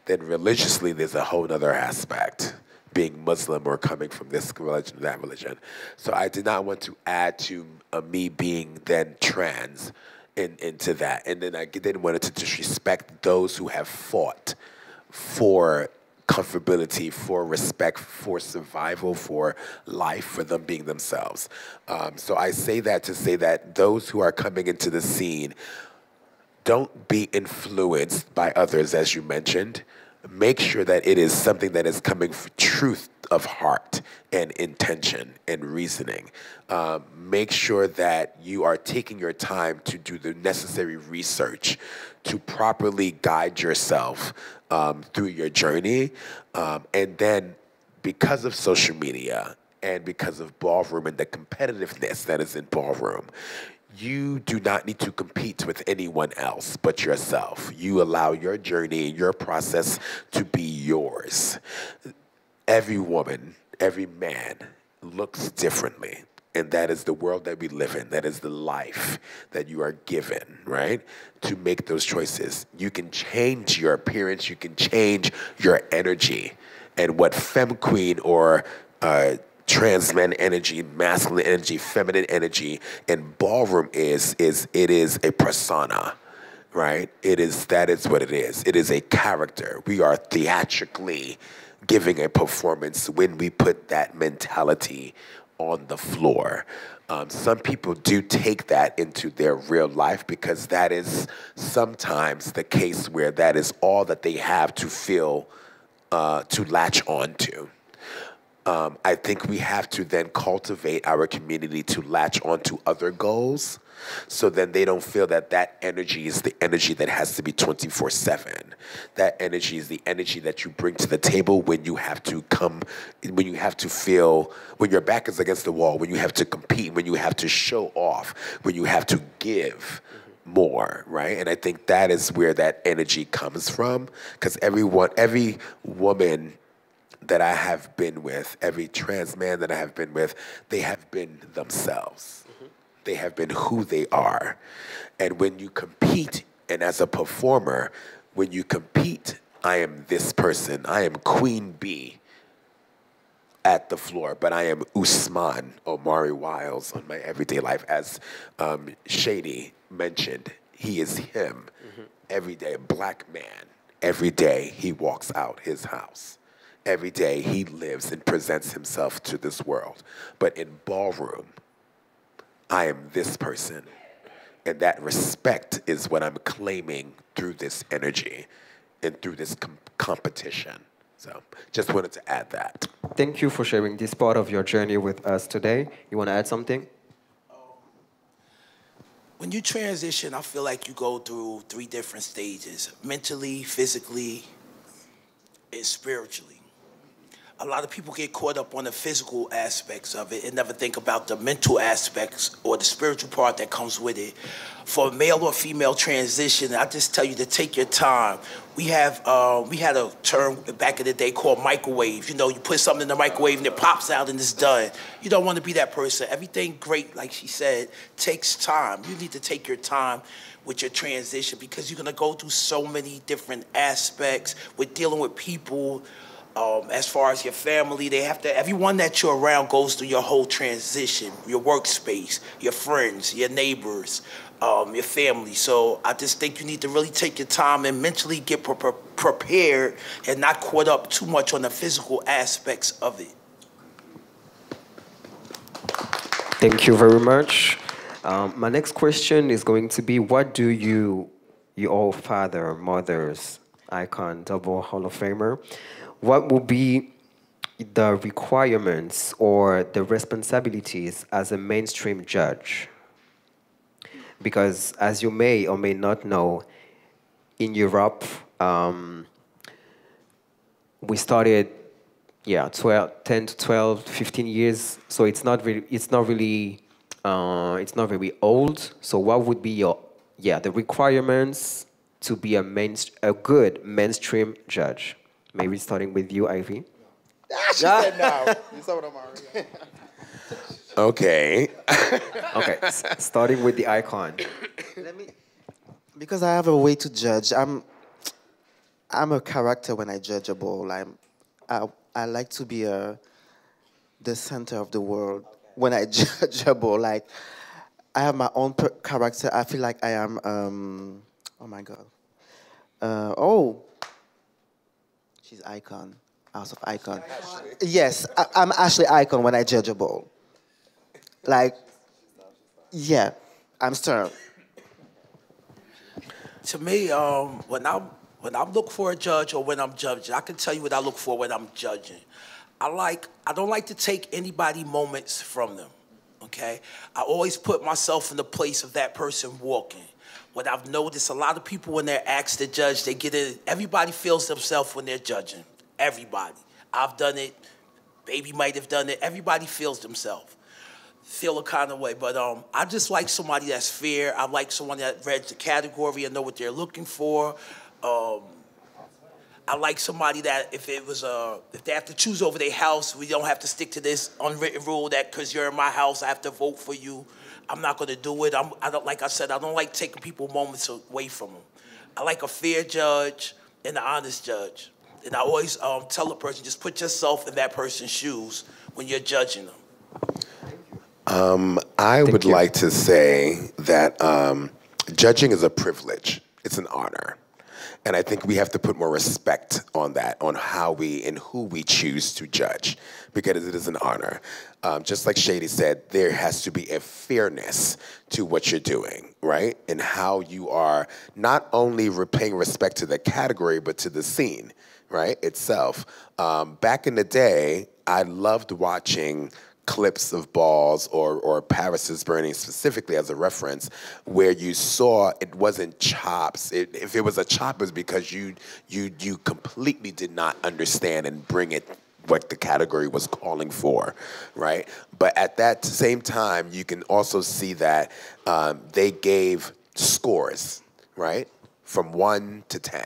Then religiously, there's a whole other aspect, being Muslim or coming from this religion or that religion. So I did not want to add to me being then trans into that. And then I didn't want to disrespect those who have fought for comfortability, for respect, for survival, for life, for them being themselves. So I say that to say that those who are coming into the scene, don't be influenced by others, as you mentioned. Make sure that it is something that is coming from truth of heart and intention and reasoning. Make sure that you are taking your time to do the necessary research to properly guide yourself through your journey. And then because of social media and because of Ballroom and the competitiveness that is in Ballroom, you do not need to compete with anyone else but yourself. You allow your journey and your process to be yours. Every woman, every man looks differently. And that is the world that we live in. That is the life that you are given, right? To make those choices. You can change your appearance. You can change your energy. And what femme queen or trans men energy, masculine energy, feminine energy, and Ballroom is it is a persona, right? That is what it is. It is a character. We are theatrically giving a performance when we put that mentality on the floor. Some people do take that into their real life because that is sometimes the case where that is all that they have to feel, to latch on to. I think we have to then cultivate our community to latch onto other goals, so then they don't feel that that energy is the energy that has to be 24/7. That energy is the energy that you bring to the table when you have to when you have to feel, when your back is against the wall, when you have to compete, when you have to show off, when you have to give more, right? And I think that is where that energy comes from, because every woman that I have been with, every trans man that I have been with, they have been themselves. They have been who they are. And when you compete, and as a performer, when you compete, I am this person. I am Queen Bee at the floor, but I am Usman Omari Wiles on my everyday life. As Shady mentioned, he is him every day, a black man. Every day he walks out his house. Every day he lives and presents himself to this world. But in Ballroom, I am this person. And that respect is what I'm claiming through this energy and through this competition. So just wanted to add that. Thank you for sharing this part of your journey with us today. You want to add something? When you transition, I feel like you go through 3 different stages: mentally, physically, and spiritually. A lot of people get caught up on the physical aspects of it and never think about the mental aspects or the spiritual part that comes with it. For a male or female transition, I just tell you to take your time. We had a term back in the day called microwave. You know, you put something in the microwave and it pops out and it's done. You don't want to be that person. Everything great, like she said, takes time. You need to take your time with your transition because you're going to go through so many different aspects with dealing with people. As far as your family, everyone that you're around goes through your whole transition, your workspace, your friends, your neighbors, your family. So I just think you need to really take your time and mentally get prepared and not caught up too much on the physical aspects of it. Thank you very much. My next question is going to be, what do you, your father, mother's icon, double Hall of Famer, what will be the requirements or the responsibilities as a mainstream judge? Because as you may or may not know, in Europe, we started, 10 to 12, 15 years. So it's not really, it's not very old. So what would be your, the requirements to be a good mainstream judge? Maybe starting with you, Ivy. She said no. You saw what I'm already. Okay. Okay, starting with the icon. Because I have a way to judge. I'm a character when I judge a ball. I like to be the center of the world when I judge a ball. Like, I have my own character. I feel like I am. Oh my God. She's Icon. House of Icon. Yes, I'm Ashley Icon when I judge a ball. Like, yeah, I'm stern. To me, when I look for a judge or when I'm judging, I can tell you what I look for when I'm judging. I don't like to take anybody moments from them, okay? I always put myself in the place of that person walking. What I've noticed, a lot of people when they're asked to judge, they get in, everybody feels themselves when they're judging. Everybody. I've done it, Baby might have done it, everybody feels themselves. Feel a kind of way, but I just like somebody that's fair. I like someone that read the category and know what they're looking for. I like somebody that if they have to choose over their house, we don't have to stick to this unwritten rule that because you're in my house, I have to vote for you. I'm not going to do it. I don't, like I said, I don't like taking people moments away from them. I like a fair judge and an honest judge. And I always tell a person, just put yourself in that person's shoes when you're judging them. I would like to say that judging is a privilege. It's an honor. And I think we have to put more respect on that, on how we and who we choose to judge, because it is an honor. Just like Shady said, there has to be a fairness to what you're doing, right? And how you are not only paying respect to the category, but to the scene, right, itself. Back in the day, I loved watching clips of balls or Paris is Burning specifically as a reference, where you saw it wasn't chops. If it was a chop, it was because you completely did not understand and bring it what the category was calling for, right? But at that same time, you can also see that they gave scores, right, from 1 to 10.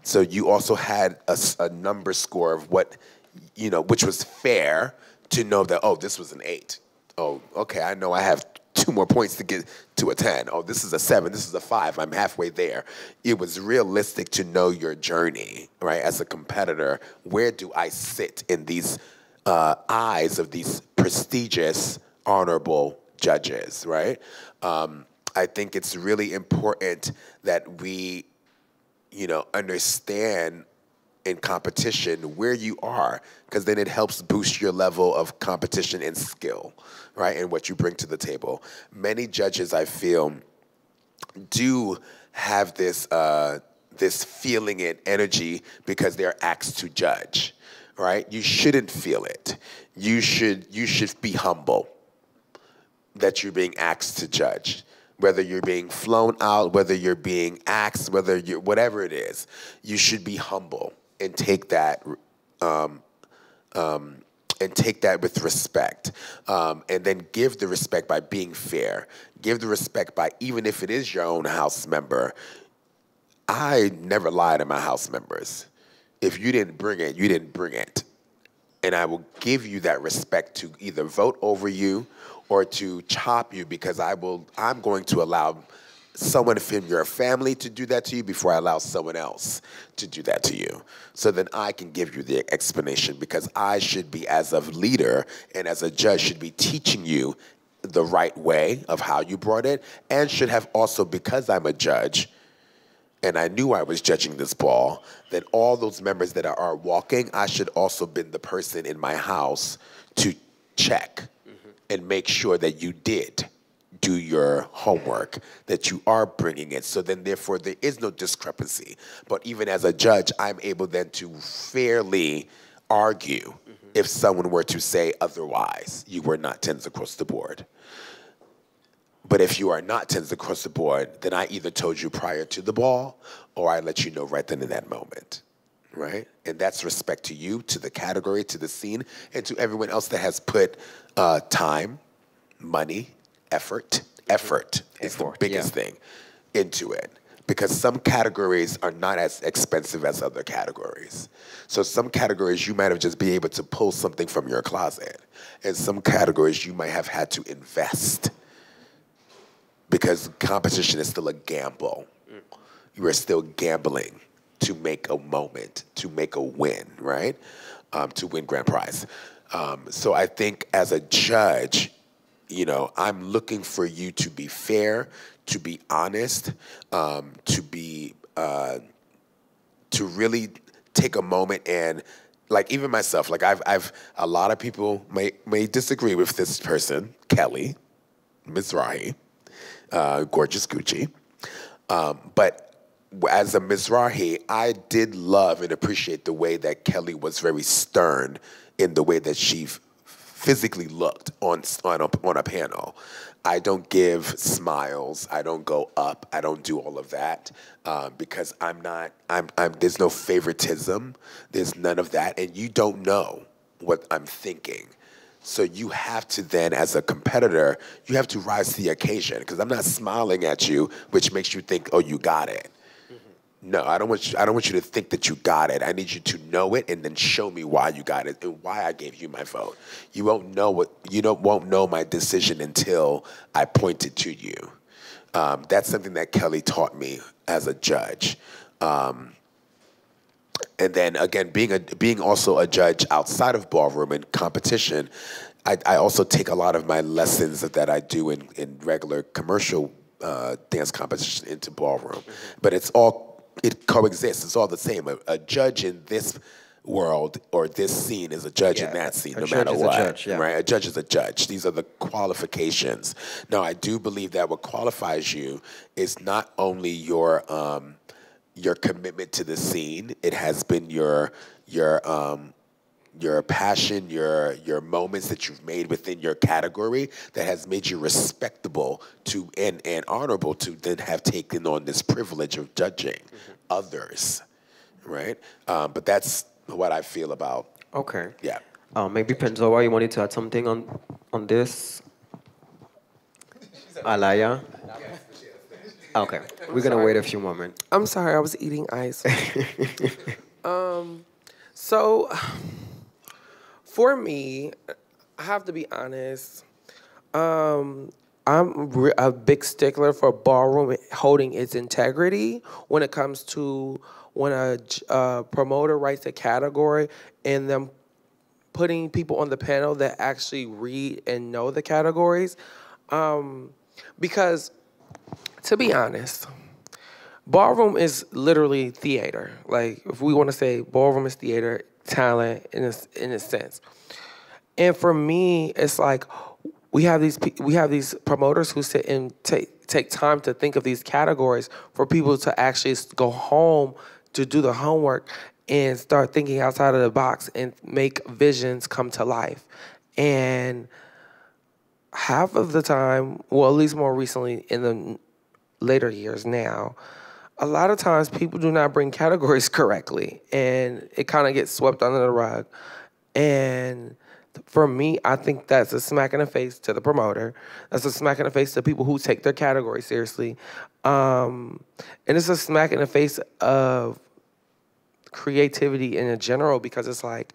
So you also had a number score of what, which was fair, to know that, oh, this was an 8. Oh, okay, I know I have 2 more points to get to a 10. Oh, this is a 7, this is a 5, I'm halfway there. It was realistic to know your journey, right? As a competitor, where do I sit in these eyes of these prestigious, honorable judges, right? I think it's really important that we, understand in competition where you are, because then it helps boost your level of competition and skill, right, and what you bring to the table. Many judges, I feel, do have this this feeling and energy because they're asked to judge, right? You shouldn't feel it. You should be humble that you're being asked to judge. Whether you're being flown out, whether you're being asked, whatever it is, you should be humble and take that with respect, and then give the respect by being fair. Give the respect by, even if it is your own house member. I never lie to my house members. If you didn't bring it, you didn't bring it. And I will give you that respect to either vote over you or to chop you, because I'm going to allow someone from your family to do that to you before I allow someone else to do that to you. So then I can give you the explanation, because I should be, as a leader and as a judge, should be teaching you the right way of how you brought it, and should have also, because I'm a judge, and I knew I was judging this ball, then all those members that are walking, I should also been the person in my house to check and make sure that you did do your homework, that you are bringing it. So then, therefore, there is no discrepancy. But even as a judge, I'm able then to fairly argue if someone were to say otherwise, you were not 10s across the board. But if you are not 10s across the board, then I either told you prior to the ball or I let you know right then in that moment, right? And that's respect to you, to the category, to the scene, and to everyone else that has put time, money, effort is the biggest thing into it. Because some categories are not as expensive as other categories. So some categories you might have just been able to pull something from your closet. And some categories you might have had to invest. Because competition is still a gamble. You are still gambling to make a moment, to make a win, right? To win grand prize. So I think as a judge, you know, I'm looking for you to be fair, to be honest, to really take a moment and, like, even myself, like I've a lot of people may disagree with this person, Kelly Mizrahi. Gorgeous Gucci. But as a Mizrahi, I did love and appreciate the way that Kelly was very stern in the way that she physically looked on a panel. I don't give smiles. I don't go up. I don't do all of that because there's no favoritism. There's none of that. And you don't know what I'm thinking. So you have to then, as a competitor, you have to rise to the occasion because I'm not smiling at you, which makes you think, oh, you got it. No, I don't want you to think that you got it. I need you to know it and then show me why you got it and why I gave you my vote. You won't know my decision until I point it to you. That's something that Kelly taught me as a judge. And then again, being also a judge outside of ballroom and competition, I also take a lot of my lessons that I do in regular commercial dance competition into ballroom. But it coexists. It's all the same. A judge in this world or this scene is a judge in that scene, no matter what. Right? A judge is a judge. These are the qualifications. Now, I do believe that what qualifies you is not only your commitment to the scene. It has been your passion, your moments that you've made within your category that has made you respectable to and honorable to then have taken on this privilege of judging others, right? But that's what I feel about. Okay. Yeah. Maybe Penzoa, you wanted to add something on this? Alaya? Okay, we're gonna wait a few moments. I'm sorry, I was eating ice. So, for me, I have to be honest. I'm a big stickler for ballroom holding its integrity when it comes to when a promoter writes a category and them putting people on the panel that actually read and know the categories. Because, to be honest, ballroom is literally theater. Like, if we want to say ballroom is theater, talent in a sense. And for me, it's like we have these promoters who sit and take time to think of these categories for people to actually go home to do the homework and start thinking outside of the box and make visions come to life. And half of the time, well, at least more recently in the later years now, a lot of times people do not bring categories correctly, and it kind of gets swept under the rug. And for me, I think that's a smack in the face to the promoter. That's a smack in the face to people who take their category seriously. And it's a smack in the face of creativity in general because it's like,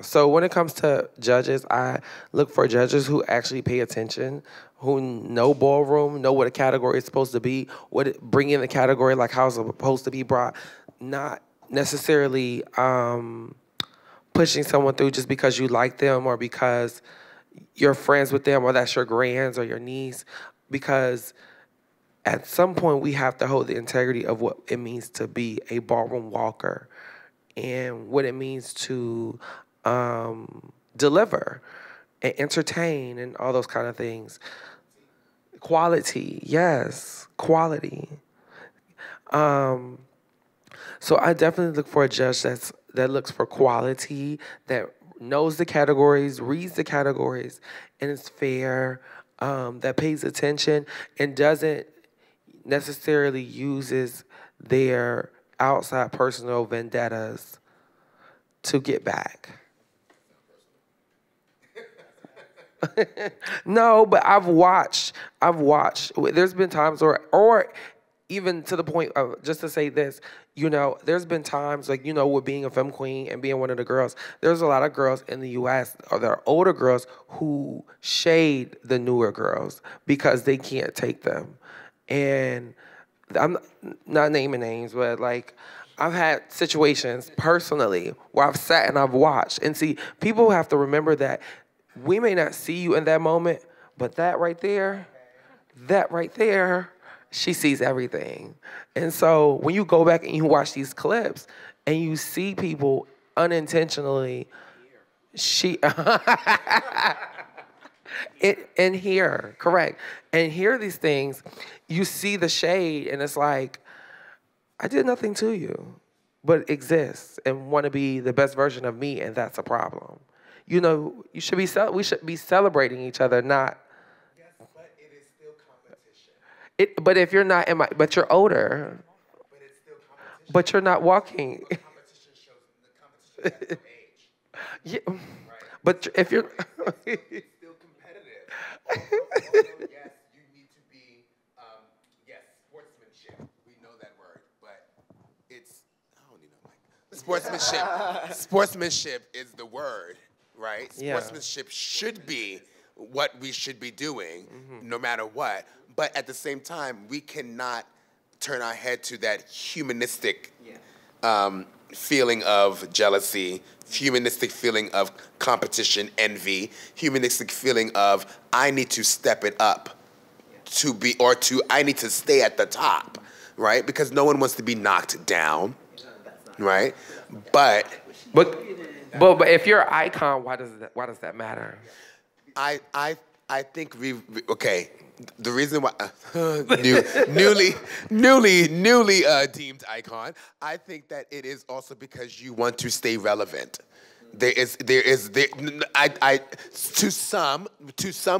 So when it comes to judges, I look for judges who actually pay attention, who know ballroom, know what a category is supposed to be, bring in the category like how it's supposed to be brought, not necessarily pushing someone through just because you like them or because you're friends with them or that's your grands or your niece, because at some point we have to hold the integrity of what it means to be a ballroom walker and what it means to deliver. and entertain and all those kind of things. Quality, yes, quality. So I definitely look for a judge that looks for quality, that knows the categories, reads the categories, and is fair, that pays attention and doesn't necessarily uses their outside personal vendettas to get back. No, but I've watched. There's been times or even to the point of, just to say this, there's been times like, with being a femme queen and being one of the girls, there's a lot of girls in the U.S. or there are older girls who shade the newer girls because they can't take them. And I'm not naming names, but like, I've had situations personally where I've sat and I've watched. And see, people have to remember that we may not see you in that moment, but that right there, she sees everything. And so when you go back and you watch these clips and you see people unintentionally, and hear these things, you see the shade and it's like, I did nothing to you, but it exists and want to be the best version of me, and that's a problem. We should be celebrating each other, not. Yes, but it is still competition. But if you're not but you're older. But it's still competition. But you're not walking. But competition has no age. Yeah, right? but if you're. It's still competitive. Although, yes, you need to be, sportsmanship. We know that word, but it's, I don't need no mic. Sportsmanship is the word, right? Yeah. Sportsmanship should be what we should be doing, no matter what. But at the same time, we cannot turn our head to that humanistic feeling of jealousy, humanistic feeling of competition, envy, humanistic feeling of I need to step it up I need to stay at the top, right? Because no one wants to be knocked down, right? But if you're an icon, why does that matter? I think okay. The reason why newly deemed icon, I think that it is also because you want to stay relevant. To some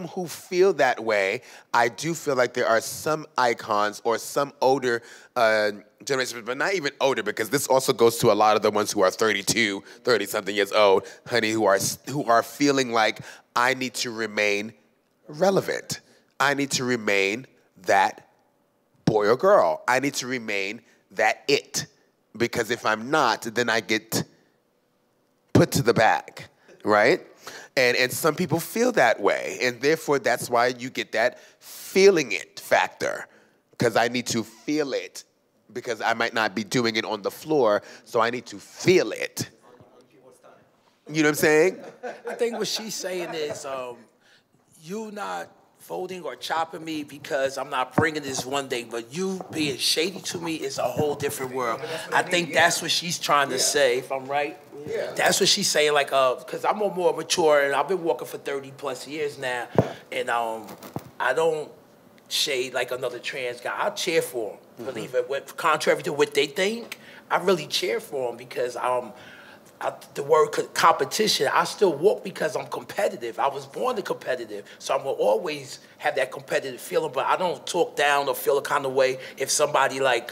who feel that way, I do feel like there are some icons or some older generations, but not even older, because this also goes to a lot of the ones who are 32, 30-something years old, honey, who are feeling like I need to remain relevant. I need to remain that boy or girl. I need to remain that it. Because if I'm not, then I get put to the back, right? And some people feel that way. And therefore, that's why you get that feeling it factor. Because I need to feel it. Because I might not be doing it on the floor, so I need to feel it. You know what I'm saying? I think what she's saying is you not voting or chopping me because I'm not bringing this one thing, but you being shady to me is a whole different world. I think that's what she's trying to say, if I'm right. Yeah. That's what she's saying, like, because I'm more mature and I've been walking for 30 plus years now, and I don't shade like another trans guy. I cheer for him. Believe it, contrary to what they think, I really cheer for him because the word competition, I still walk because I'm competitive. I was born to competitive, so I'm gonna always have that competitive feeling, but I don't talk down or feel a kind of way if somebody like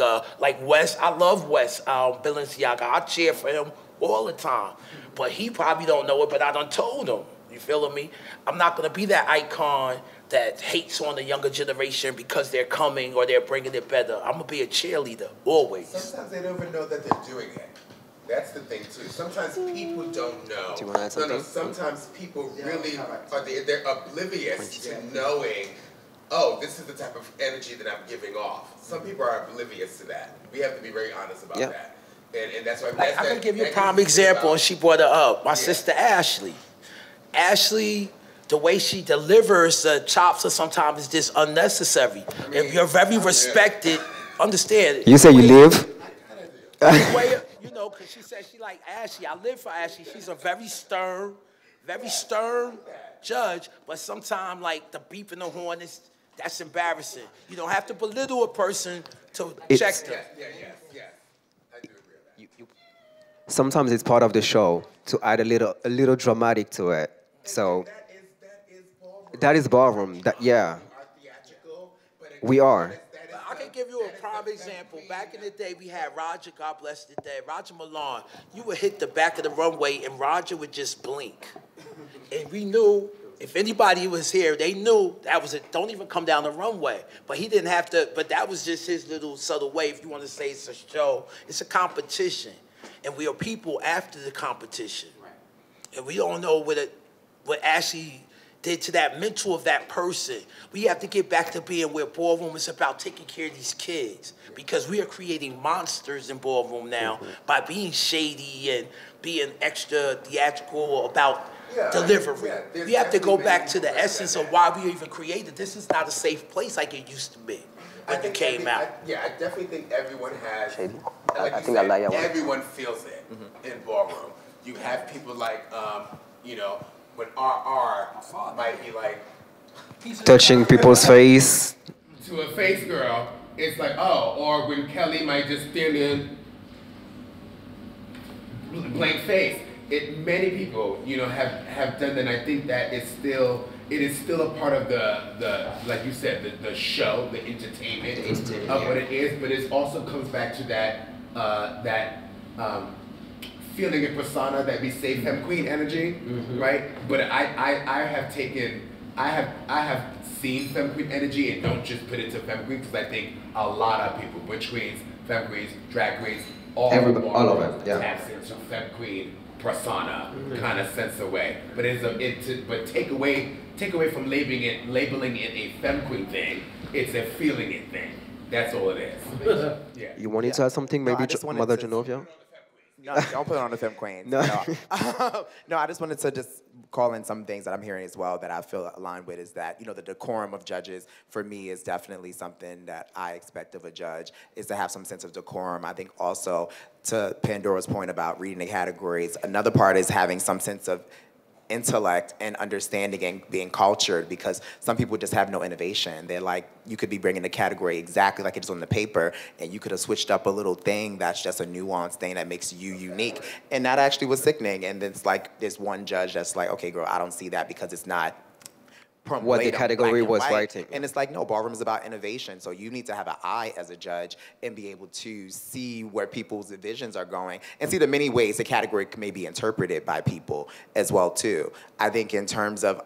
Wes, I love Wes, Balenciaga, I cheer for him all the time, but he probably don't know it, but I done told him, you feeling me? I'm not gonna be that icon that hates on the younger generation because they're coming or they're bringing it better. I'm gonna be a cheerleader, always. Sometimes they don't even know that they're doing it. That's the thing too. Sometimes people don't know. Do you want to add something? No. Sometimes people really they're oblivious to knowing. Oh, this is the type of energy that I'm giving off. Some people are oblivious to that. We have to be very honest about that. And that's why. I can give you a prime example, and she brought her up. My sister Ashley. Ashley, the way she delivers the chops are sometimes just unnecessary. If you're very respected, understand. You say you live? You know, because she said she like Ashley. I live for Ashley. She's a very stern. judge, but sometimes like the beeping the horn that's embarrassing. You don't have to belittle a person to check them. Yeah. I do agree with that. Sometimes it's part of the show to add a little dramatic to it. So that is ballroom. Yeah, we are. I can give you a prime example. Back in the day, we had Roger, God bless the day, Roger Milan. You would hit the back of the runway, and Roger would just blink. And we knew, if anybody was here, they knew that was it. Don't even come down the runway. But he didn't have to, but that was just his little subtle way. If you want to say it's a show, it's a competition. And we are people after the competition. And we don't know what actually did to that mental of that person. We have to get back to being where ballroom is about taking care of these kids, because we are creating monsters in ballroom now by being shady and being extra theatrical about delivery. We have to go back to the essence of why we even created. This is not a safe place like it used to be when you came out. I definitely think everyone has. Shady. Like I you think said, I like that one. everyone feels it in ballroom. You have people like, when RR might be like Touching people's face. to a face girl, it's like, oh, or when Kelly might just stand in blank face. Many people, have done that, and I think that it is still a part of the like you said, the show, the entertainment of what it is, but it also comes back to that feeling and persona that we say femme queen energy, right? But I have seen femme queen energy, and don't just put it to femme queen, because I think a lot of people, butch queens, femme queens, drag queens, all of them, taps into femme queen persona, kind of sense away. But but take away from labeling it a femme queen thing. It's a feeling it thing. That's all it is. Yeah. You wanted to add something, maybe, Mother Genovia? No, don't put it on the Femme Queens. No. No, I just wanted to just call in some things that I'm hearing as well that I feel aligned with, is that, the decorum of judges for me is definitely something that I expect of a judge, is to have some sense of decorum. I think also, to Pandora's point about reading the categories, another part is having some sense of intellect and understanding and being cultured, because some people just have no innovation. They're like, you could be bringing the category exactly like it's on the paper, and you could have switched up a little thing that's just a nuanced thing that makes you unique. And that actually was sickening. And then it's like this one judge that's like, okay, girl, I don't see that because it's not what the category was writing. And it's like, no, ballroom is about innovation. So you need to have an eye as a judge and be able to see where people's visions are going and see the many ways the category may be interpreted by people as well, too. I think in terms of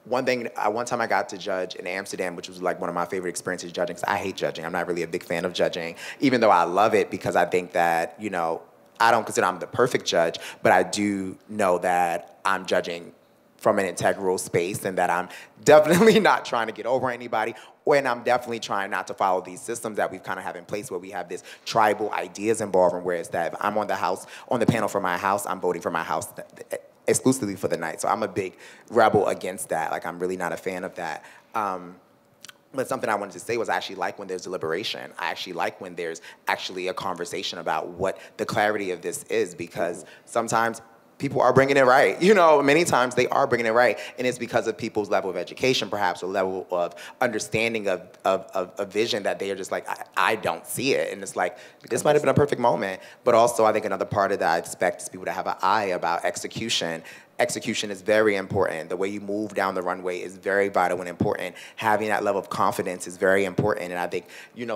one time I got to judge in Amsterdam, which was like one of my favorite experiences judging, because I hate judging. I'm not really a big fan of judging, even though I love it, because I think that, I don't consider I'm the perfect judge, but I do know that I'm judging from an integral space, and that I'm definitely not trying to get over anybody, and I'm definitely trying not to follow these systems that we've kind of have in place, where we have this tribal ideas in ballroom, where it's that if I'm on the panel for my house, I'm voting for my house exclusively for the night. So I'm a big rebel against that. Like, I'm really not a fan of that. But something I wanted to say was, I actually like when there's deliberation. I actually like when there's actually a conversation about what the clarity of this is, because sometimes people are bringing it right. Many times they are bringing it right, and it's because of people's level of education, perhaps, or level of understanding of vision, that they are just like, I don't see it. And it's like, this might have been a perfect moment. But also, I think another part of that I expect is people to have an eye about execution. Execution is very important. The way you move down the runway is very vital and important. Having that level of confidence is very important. And I think,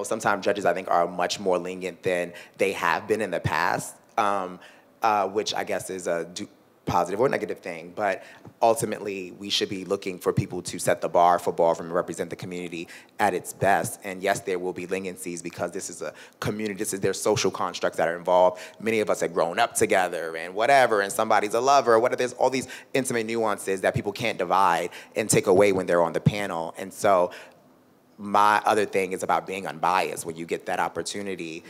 sometimes judges, I think, are much more lenient than they have been in the past. Which I guess is a positive or negative thing, but ultimately we should be looking for people to set the bar for ballroom and represent the community at its best. And yes, there will be leniencies, because this is a community, there's social constructs that are involved. Many of us have grown up together and whatever, and somebody's a lover, whatever. There's all these intimate nuances that people can't divide and take away when they're on the panel. And so my other thing is about being unbiased, when you get that opportunity.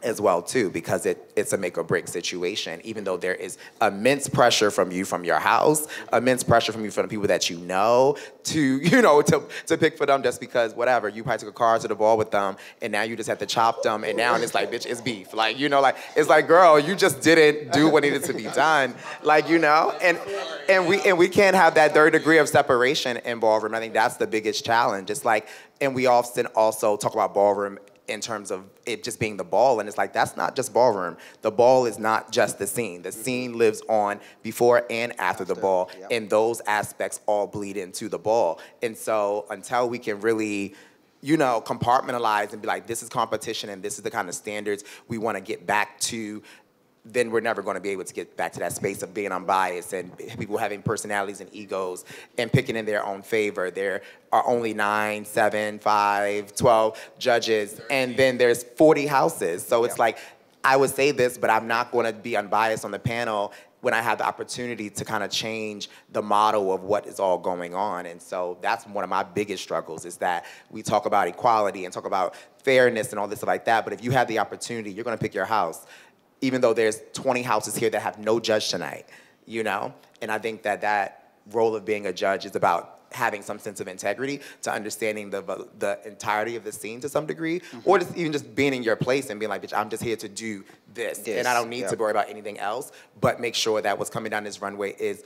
as well too, because it's a make or break situation. Even though there is immense pressure from you from your house, immense pressure from you from the people that you know to to pick for them just because whatever, you probably took a car to the ball with them and now you just have to chop them and now it's like, bitch, it's beef. Like, like it's like, girl, you just didn't do what needed to be done. Like, and we can't have that third degree of separation in ballroom. I think that's the biggest challenge. It's like, and we often also talk about ballroom in terms of it just being the ball, and it's like, that's not just ballroom. The ball is not just the scene. The scene lives on before and after the ball, and those aspects all bleed into the ball. And so until we can really, compartmentalize and be like, this is competition and this is the kind of standards we want to get back to, then we're never going to be able to get back to that space of being unbiased and people having personalities and egos and picking in their own favor. There are only 9, 7, 5, 12 judges, and then there's 40 houses. So it's like, I would say this, but I'm not going to be unbiased on the panel when I have the opportunity to kind of change the model of what is all going on. And so that's one of my biggest struggles, is that we talk about equality and talk about fairness and all this stuff like that, but if you have the opportunity, you're going to pick your house, even though there's 20 houses here that have no judge tonight, And I think that role of being a judge is about having some sense of integrity, to understanding the entirety of the scene to some degree, or just even just being in your place and being like, bitch, I'm just here to do this. And I don't need to worry about anything else, but make sure that what's coming down this runway is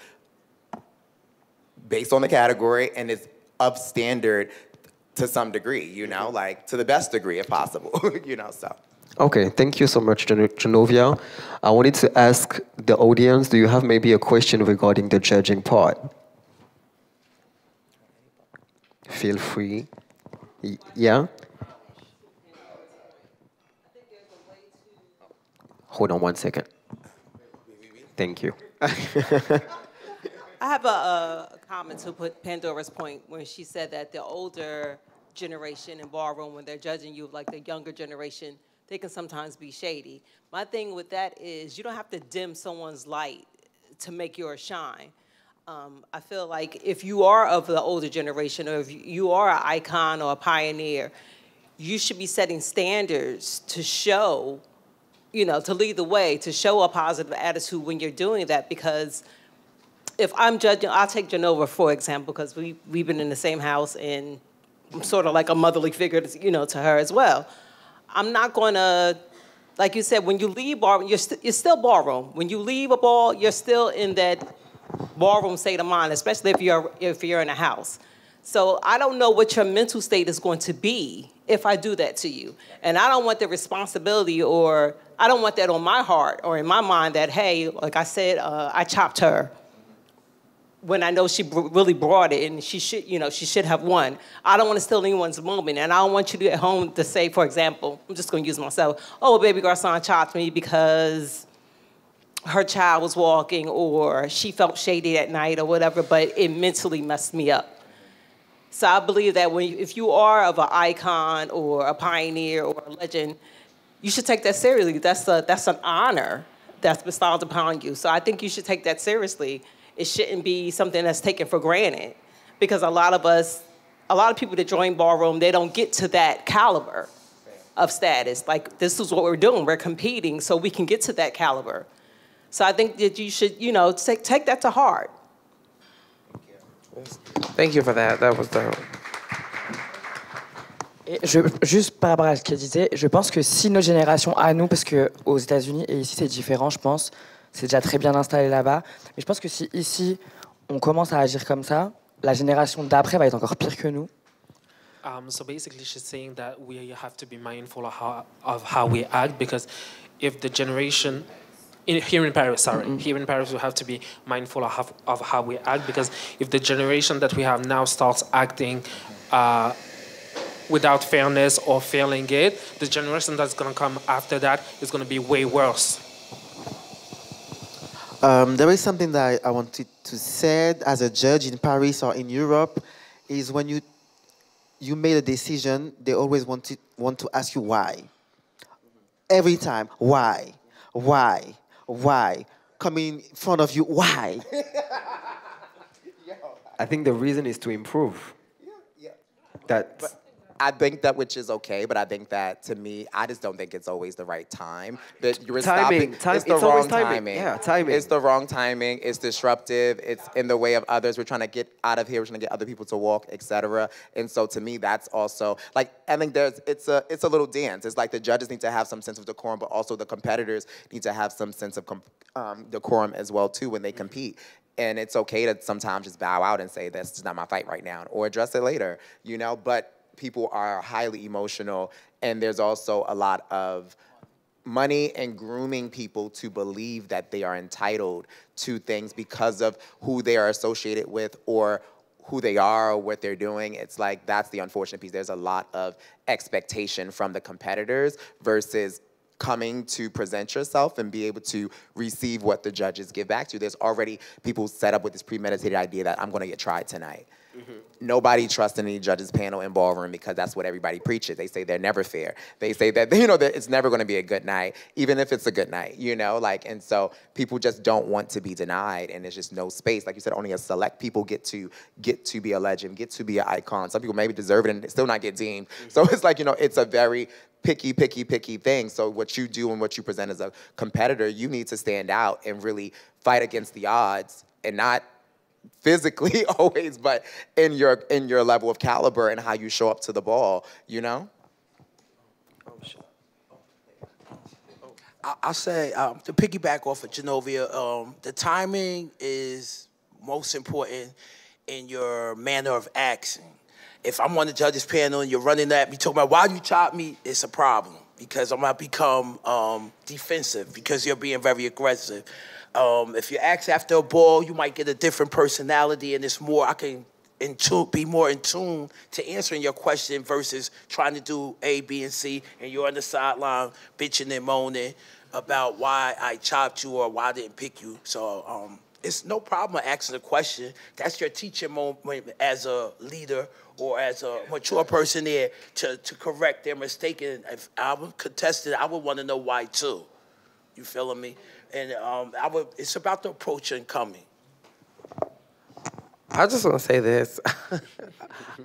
based on the category and is of standard to some degree, like to the best degree if possible, so. Okay, thank you so much, Genovia. I wanted to ask the audience, do you have maybe a question regarding the judging part? Feel free. Yeah? Hold on one second. Thank you. I have a comment to put Pandora's point when she said that the older generation in ballroom, when they're judging you, like the younger generation, they can sometimes be shady. My thing with that is you don't have to dim someone's light to make yours shine. I feel like if you are of the older generation, or if you are an icon or a pioneer, you should be setting standards to show, to lead the way, to show a positive attitude when you're doing that. Because if I'm judging, I'll take Genova for example, because we've been in the same house and I'm sort of like a motherly figure, to her as well. I'm not going to, like you said, when you leave ballroom, you're still ballroom. When you leave a ball, you're still in that ballroom state of mind, especially if you're in a house. So I don't know what your mental state is going to be if I do that to you. And I don't want the responsibility, or I don't want that on my heart or in my mind that, hey, like I said, I chopped her, when I know she really brought it and she should have won. I don't want to steal anyone's moment, and I don't want you to at home to say, for example, I'm just going to use myself, oh, baby garçon chopped me because her child was walking, or she felt shady that night or whatever, but it mentally messed me up. So I believe that if you are of an icon or a pioneer or a legend, you should take that seriously. That's an honor that's bestowed upon you. So I think you should take that seriously. It shouldn't be something that's taken for granted, because a lot of people that join ballroom, they don't get to that caliber of status. Like, this is what we're doing. We're competing so we can get to that caliber. So I think that you should, take that to heart. Thank you for that. That was dope. Et juste par rapport à ce qu'elle disait, je pense que si notre génération à nous, parce qu'aux États-Unis et ici c'est différent, je pense, c'est déjà très bien installé là-bas, mais je pense que si ici on commence à agir comme ça, la génération d'après va être encore pire que nous. So basically, she's saying that we have to be mindful of how we act, because if the generation here in Paris, we have to be mindful of how we act, because if the generation that we have now starts acting without fairness or failing it, the generation that's going to come after that is going to be way worse. There is something that I wanted to say as a judge in Paris or in Europe, is when you made a decision, they always want to ask you why. Every time, why? Coming in front of you, why? I think the reason is to improve. I think that which is okay, but I think that to me, I just don't think it's always the right time. That you're Timing, stopping. It's the it's wrong always timing. timing. Yeah, timing. It's the wrong timing. It's disruptive. It's in the way of others. We're trying to get out of here. We're trying to get other people to walk, etc. And so to me, that's also like I think it's a little dance. It's like the judges need to have some sense of decorum, but also the competitors need to have some sense of decorum as well too when they compete. And it's okay to sometimes just bow out and say, this is not my fight right now, or address it later, you know? But people are highly emotional, and there's also a lot of money and grooming people to believe that they are entitled to things because of who they are associated with or who they are or what they're doing. It's like, that's the unfortunate piece. There's a lot of expectation from the competitors versus coming to present yourself and be able to receive what the judges give back to you. There's already people set up with this premeditated idea that I'm gonna get tried tonight. Nobody trusts any judges panel in Ballroom because that's what everybody preaches. They say they're never fair. They say that, you know, that it's never gonna be a good night, even if it's a good night, you know? Like, and so people just don't want to be denied, and there's just no space. Like you said, only a select people get to be a legend, get to be an icon. Some people maybe deserve it and still not get deemed. So it's like, you know, it's a very picky thing. So what you do and what you present as a competitor, you need to stand out and really fight against the odds, and not physically always, but in your level of caliber and how you show up to the ball, you know? I'll say, to piggyback off of Genovia, the timing is most important in your manner of acting. If I'm on the judges panel and you're running at me, talking about why you chop me, it's a problem because I'm gonna become defensive because you're being very aggressive. If you ask after a ball, you might get a different personality, and it's more, I can be more in tune to answering your question versus trying to do A, B, and C, and you're on the sideline bitching and moaning about why I chopped you or why I didn't pick you. So it's no problem asking a question. That's your teaching moment as a leader or as a mature person there to correct their mistake. And if I was contested, I would want to know why too. You feeling me? And it's about the approach and coming. I just want to say this.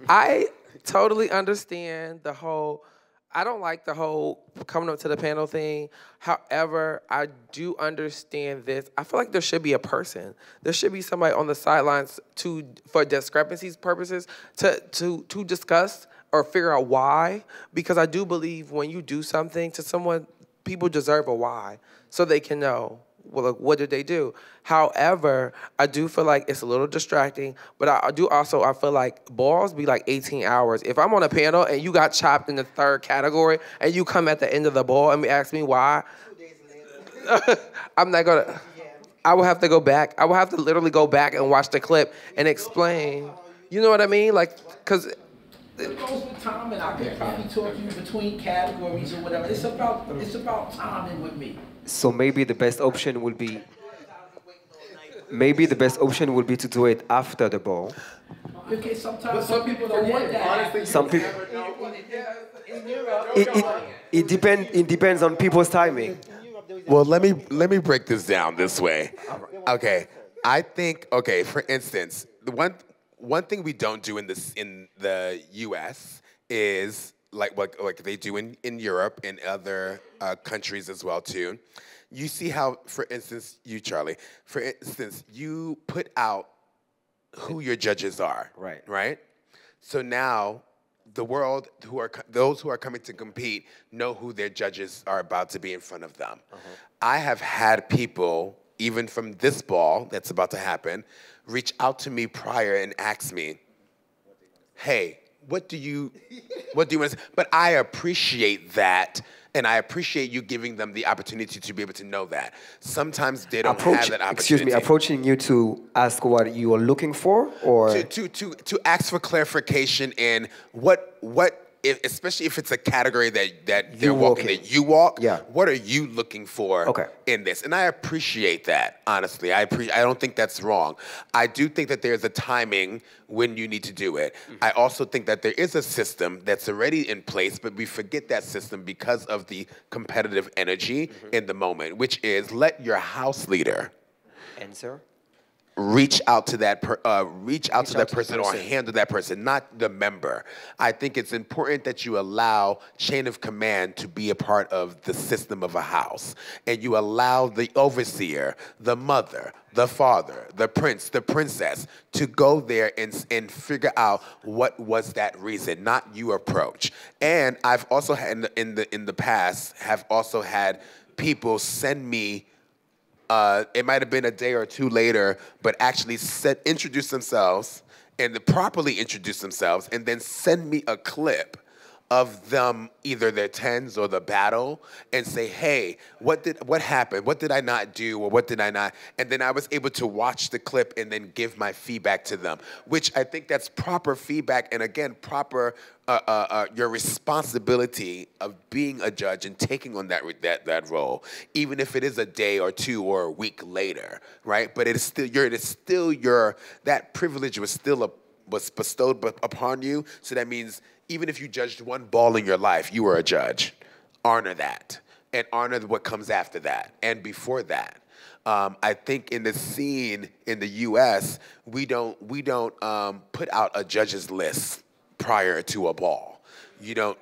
I totally understand the whole, I don't like the whole coming up to the panel thing. However, I do understand this. I feel like there should be a person. There should be somebody on the sidelines for discrepancies purposes to discuss or figure out why. Because I do believe when you do something to someone, people deserve a why so they can know, well, like, what did they do? However, I do feel like it's a little distracting, but I feel like balls be like 18 hours. If I'm on a panel and you got chopped in the third category and you come at the end of the ball and ask me why, I'm not gonna, I will have to go back. I will have to literally go back and watch the clip and explain. You know what I mean? Like, because it goes with time, and I could probably talk you between categories or whatever. It's about timing with me. So maybe the best option will be to do it after the ball. Okay, sometimes some people don't want that. Honestly, some people. It depends on people's timing. Well, let me break this down this way. Okay, I think, okay, for instance, the one thing we don't do in the U.S. is like they do in Europe and other countries as well too. You see how, for instance, you, Charlie, for instance, you put out who your judges are, right? So now the world, those who are coming to compete, know who their judges are about to be in front of them. I have had people, even from this ball that's about to happen, reach out to me prior and ask me, hey, what do you want to say? But I appreciate that, and I appreciate you giving them the opportunity to be able to know that. Sometimes they don't have that opportunity. Excuse me, approaching you to ask what you are looking for, or to ask for clarification in what especially if it's a category that they're walking, that you walk. Yeah. What are you looking for in this? And I appreciate that, honestly. I don't think that's wrong. I do think that there's a timing when you need to do it. I also think that there is a system that's already in place, but we forget that system because of the competitive energy in the moment, which is let your house leader answer. reach out to that person or handle that person, not the member. I think it's important that you allow chain of command to be a part of the system of a house, and you allow the overseer, the mother, the father, the prince, the princess to go there and figure out what was that reason, not you approach. And I've also had in the past have also had people send me. It might have been a day or two later, but actually introduce themselves and properly introduce themselves, and then send me a clip of them, either their tens or the battle, and say, hey, what happened? What did I not do, or what did I not? And then I was able to watch the clip and then give my feedback to them, which I think that's proper feedback, and again, proper your responsibility of being a judge and taking on that role, even if it is a day or two or a week later, right? But it is still your that privilege was bestowed upon you. So that means even if you judged one ball in your life, you were a judge. Honor that, and honor what comes after that and before that. I think in the scene in the U.S., we don't put out a judges list prior to a ball. You don't.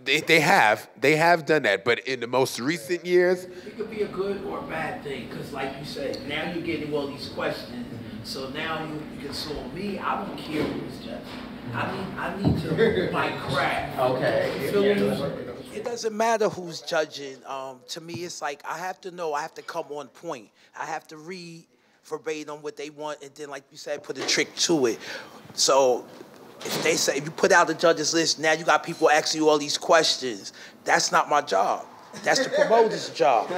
They have done that, but in the most recent years, it could be a good or a bad thing, because like you said, now you're getting all these questions. So now you can so me, I don't care who's judging. I need to move my craft. Okay. It doesn't matter who's judging. To me, it's like I have to know. I have to come on point. I have to read verbatim what they want, and then, like you said, put a trick to it. So if you put out the judges list, now you got people asking you all these questions. That's not my job. That's the promoter's job.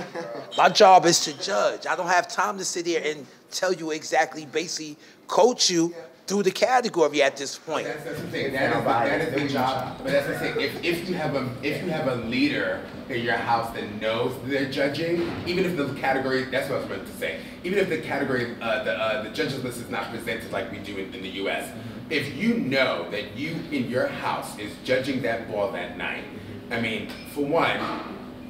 My job is to judge. I don't have time to sit here and tell you exactly, basically coach you through the category at this point. That's the thing. That is the job. But that's the thing. If you have a leader in your house that knows they're judging, even if the category, that's what I was meant to say. Even if the category, the judges list is not presented like we do in the U.S. If you know that you in your house is judging that ball that night, I mean, for one,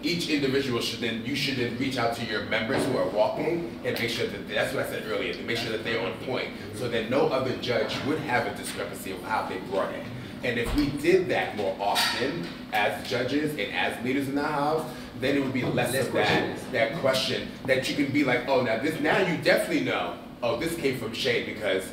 each individual should then reach out to your members who are walking and make sure that's what I said earlier, to make sure that they're on point, so that no other judge would have a discrepancy of how they brought it. And if we did that more often as judges and as leaders in the house, then it would be less of that question that you can be like, oh, now you definitely know, oh, this came from Shade because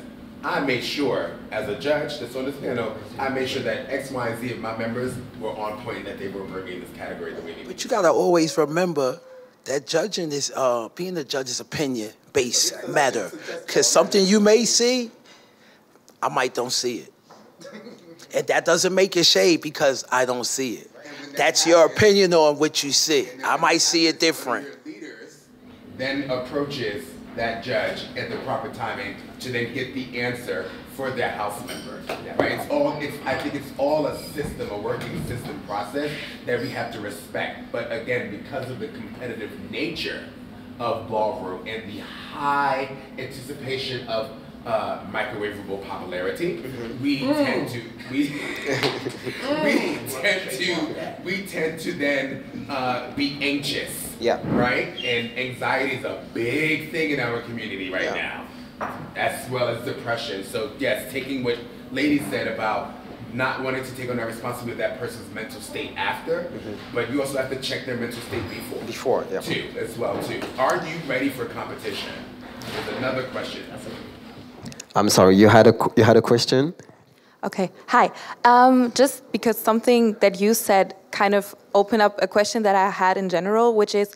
I made sure, as a judge that's on this panel, I made sure that X, Y, and Z of my members were on point, that they were bringing this category the way they. But you gotta always remember that judging is, being a judge is opinion-based matter. Because something you may see, I might don't see it. And that doesn't make it shade because I don't see it. That's your opinion on what you see. I might see it different. Your leaders then approaches that judge at the proper timing to then get the answer for their house member, right? I think it's all a system, a working system process that we have to respect. But again, because of the competitive nature of Ballroom and the high anticipation of microwavable popularity, we tend to then be anxious. Yeah. Right? And anxiety is a big thing in our community right now, as well as depression. So yes, taking what Lady said about not wanting to take on that responsibility of that person's mental state after, but you also have to check their mental state before too, as well too. Are you ready for competition? There's another question. I'm sorry, you had a question? Okay, hi. Just because something that you said kind of opened up a question that I had in general, which is,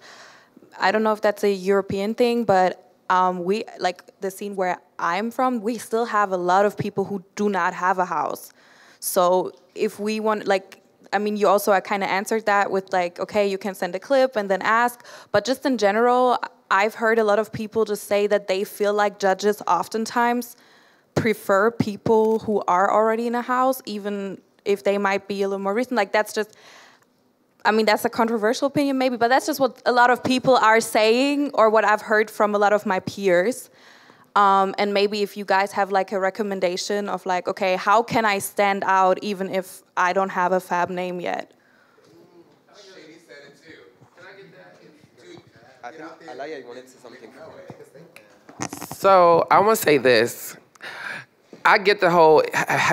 I don't know if that's a European thing, but we, like the scene where I'm from, we still have a lot of people who do not have a house. So if we want, like, I mean, you also kind of answered that with like, okay, you can send a clip and then ask, but just in general, I've heard a lot of people just say that they feel like judges oftentimes prefer people who are already in a house, even if they might be a little more recent. Like that's just, I mean, that's a controversial opinion maybe, but that's just what a lot of people are saying or what I've heard from a lot of my peers. And maybe if you guys have like a recommendation of like, okay, how can I stand out even if I don't have a fab name yet? Shady said it too. Can I get that? Dude, I think Alaya wanted to say something. So I want to say this. I get the whole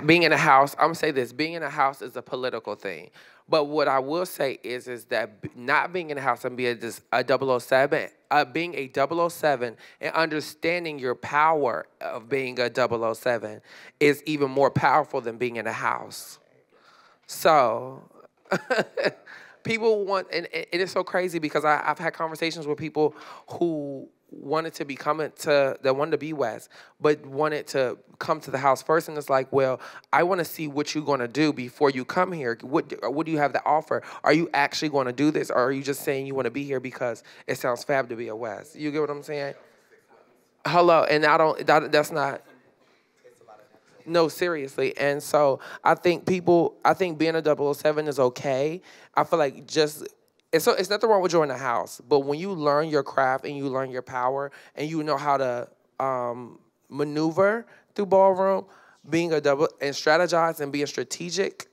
being in a house. I'm gonna say this: being in a house is a political thing. But what I will say is that not being in a house and being just a 007, being a 007 and understanding your power of being a 007 is even more powerful than being in a house. So people want, and it is so crazy because I've had conversations with people who wanted to that wanted to be West, but wanted to come to the house first, and it's like, well, I want to see what you're going to do before you come here. What do you have to offer? Are you actually going to do this, or are you just saying you want to be here because it sounds fab to be a West? You get what I'm saying? Hello, and that's not. No, seriously. And so I think being a 007 is okay. I feel like it's nothing wrong with joining a house, but when you learn your craft and you learn your power and you know how to maneuver through ballroom, and strategize and being strategic,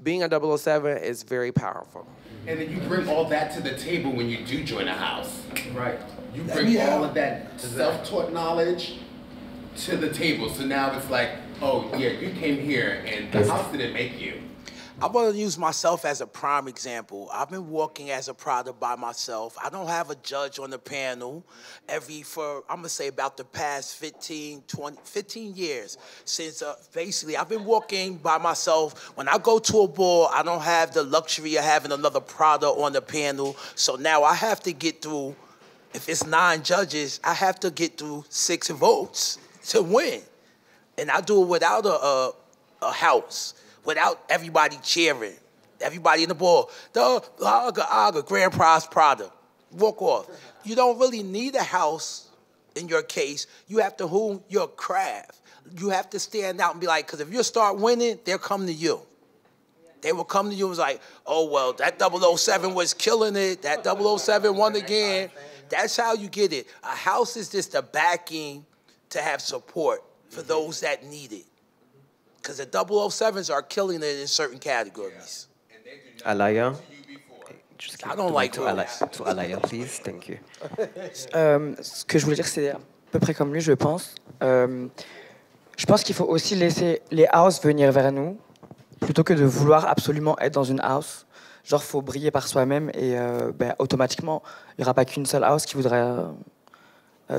being a 007 is very powerful. And then you bring all that to the table when you do join a house. Right. You bring all of that self-taught knowledge to the table. So now it's like, oh yeah, you came here and the house didn't make you. I want to use myself as a prime example. I've been walking as a Prada by myself. I don't have a judge on the panel I'm going to say about the past 15 years since basically I've been walking by myself. When I go to a ball, I don't have the luxury of having another Prada on the panel. So now I have to get through, if it's 9 judges, I have to get through 6 votes to win. And I do it without a house. Without everybody cheering, everybody in the ball, the grand prize Prada, walk off. You don't really need a house in your case. You have to hone your craft. You have to stand out and be like, because if you start winning, they'll come to you. They will come to you and was like, oh, well, that 007 was killing it. That 007 won again. That's how you get it. A house is just a backing to have support for those that need it. Because the 007s are killing it in certain categories. Alaya? I don't like to Alaya, please. Thank you. Ce que je voulais dire, c'est à peu près comme lui, je pense. Je pense qu'il faut aussi laisser les houses venir vers nous, plutôt que de vouloir absolument être dans une house. Genre, faut briller par soi-même et automatiquement, il n'y aura pas qu'une seule house qui voudrait...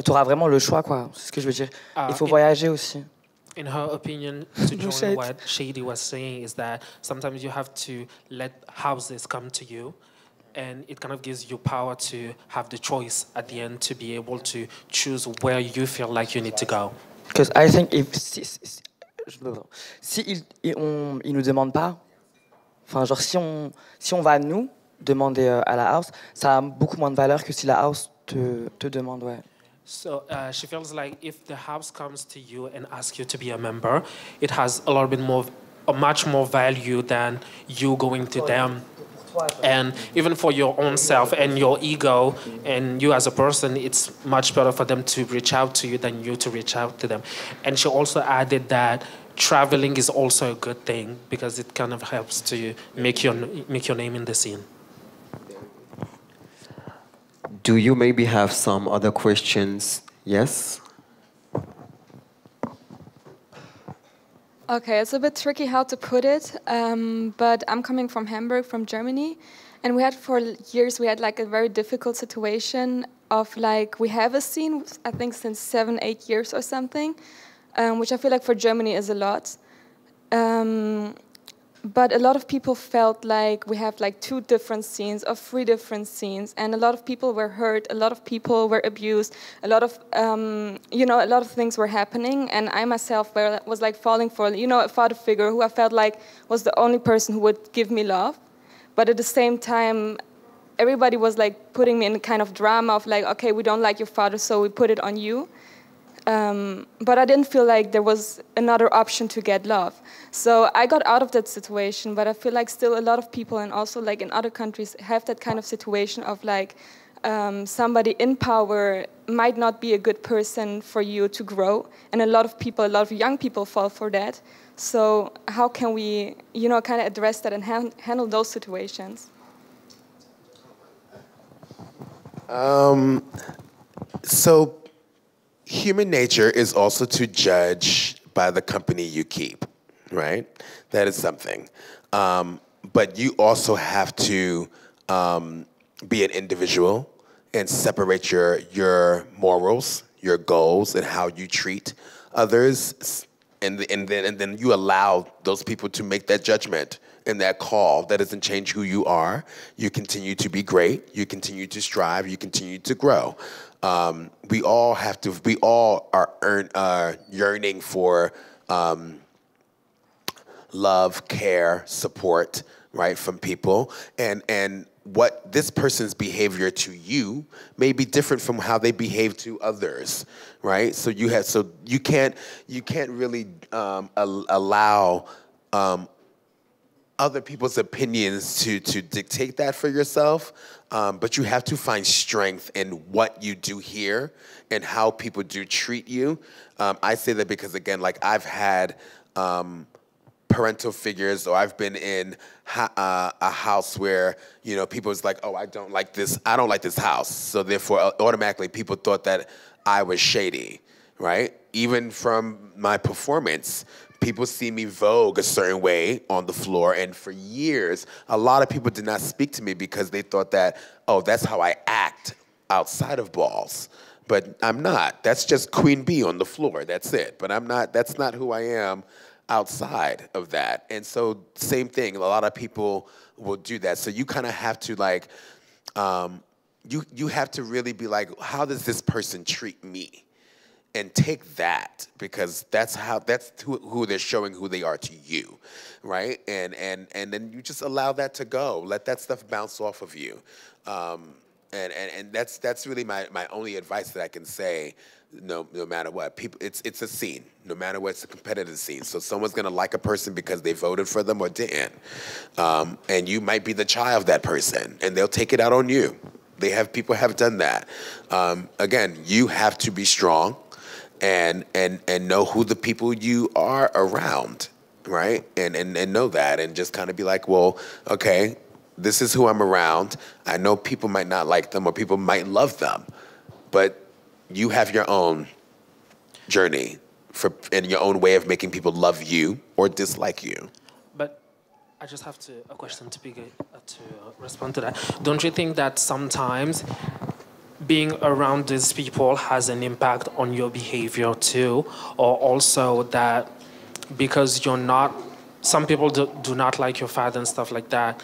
tu auras vraiment le choix, quoi. C'est ce que je veux dire. Il faut voyager aussi. In her opinion, to join what Shady was saying is that sometimes you have to let houses come to you, and it kind of gives you power to have the choice at the end to be able to choose where you feel like you need to go. Because I think ils nous demandent pas, enfin genre si on va nous demander à la house, ça a beaucoup moins de valeur que si la house te demande, ouais. So she feels like if the house comes to you and asks you to be a member, it has a little bit more, much more value than you going to them. And even for your own self and your ego and you as a person, it's much better for them to reach out to you than you to reach out to them. And she also added that traveling is also a good thing because it kind of helps to make your name in the scene. Do you maybe have some other questions? Yes? Okay, it's a bit tricky how to put it, but I'm coming from Hamburg, from Germany, and for years we had like a very difficult situation of like, we have a scene, I think since 7-8 years or something, which I feel like for Germany is a lot. But a lot of people felt like we have like 2 different scenes or 3 different scenes, and a lot of people were hurt, a lot of people were abused, a lot of a lot of things were happening, and I myself was like falling for a father figure who I felt like was the only person who would give me love, but at the same time, everybody was like putting me in a kind of drama of like, okay, we don't like your father, so we put it on you. But I didn't feel like there was another option to get love. So I got out of that situation, but I feel like still a lot of people, and also like in other countries, have that kind of situation of like somebody in power might not be a good person for you to grow. And a lot of young people fall for that. So how can we, kind of address that and handle those situations? So human nature is also to judge by the company you keep, right? That is something. But you also have to be an individual and separate your morals, your goals, and how you treat others, and then you allow those people to make that judgment and that call. That doesn't change who you are. You continue to be great. You continue to strive. You continue to grow. We all have to. We all are yearning for love, care, support, right, from people, and what this person's behavior to you may be different from how they behave to others, right? So you can't really allow other people's opinions to dictate that for yourself, but you have to find strength in what you do here and how people do treat you. I say that because, again, like I've had parental figures, or I've been in a house where, you know, people's like, oh, I don't like this house. So therefore, automatically people thought that I was shady, right? Even from my performance, people see me vogue a certain way on the floor, and for years, a lot of people did not speak to me because they thought that, oh, that's how I act outside of balls. But I'm not. That's just Queen Bee on the floor. That's it. But I'm not. That's not who I am outside of that. And so same thing, a lot of people will do that. So you kind of have to like, you have to really be like, how does this person treat me? And take that, because that's who they're showing who they are to you, right? And then you just allow that to go. Let that stuff bounce off of you. And that's really my only advice that I can say. No matter what, people, it's a scene. No matter what, it's a competitive scene. So someone's gonna like a person because they voted for them or didn't, and you might be the child of that person, and they'll take it out on you. People have done that. Again, you have to be strong, and know who the people you are around, right? And know that, and just kind of be like, well, okay, this is who I'm around. I know people might not like them or people might love them, but you have your own journey and your own way of making people love you or dislike you. But I just have a question to respond to that. Don't you think that sometimes being around these people has an impact on your behavior too? Or also that because some people do not like your father and stuff like that,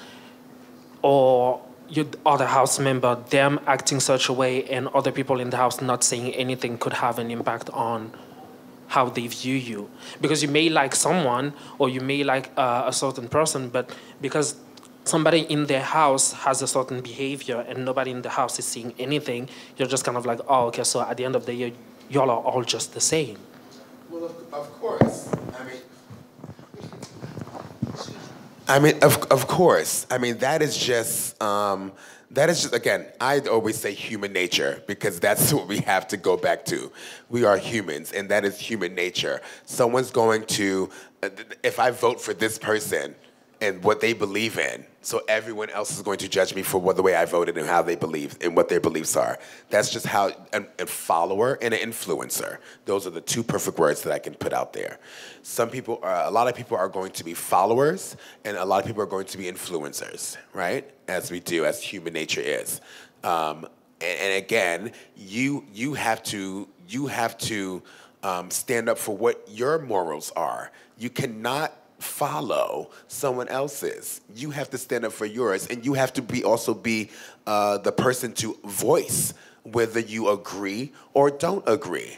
or your other house member, them acting such a way and other people in the house not saying anything could have an impact on how they view you. Because you may like someone or you may like a certain person, but because somebody in their house has a certain behavior and nobody in the house is seeing anything, you're just kind of like, oh, okay, so at the end of the year, y'all are all just the same. Well, of course. I mean, of course. I mean, that is just, again, I always say human nature, because that's what we have to go back to. We are humans, and that is human nature. Someone's going to, if I vote for this person and what they believe in, so everyone else is going to judge me for the way I voted and how they believe and what their beliefs are. That's just how a follower and an influencer. Those are the two perfect words that I can put out there. A lot of people are going to be followers, and a lot of people are going to be influencers, right? As we do, as human nature is. And again, you have to stand up for what your morals are. You cannot follow someone else's. You have to stand up for yours, and you have to also be the person to voice whether you agree or don't agree.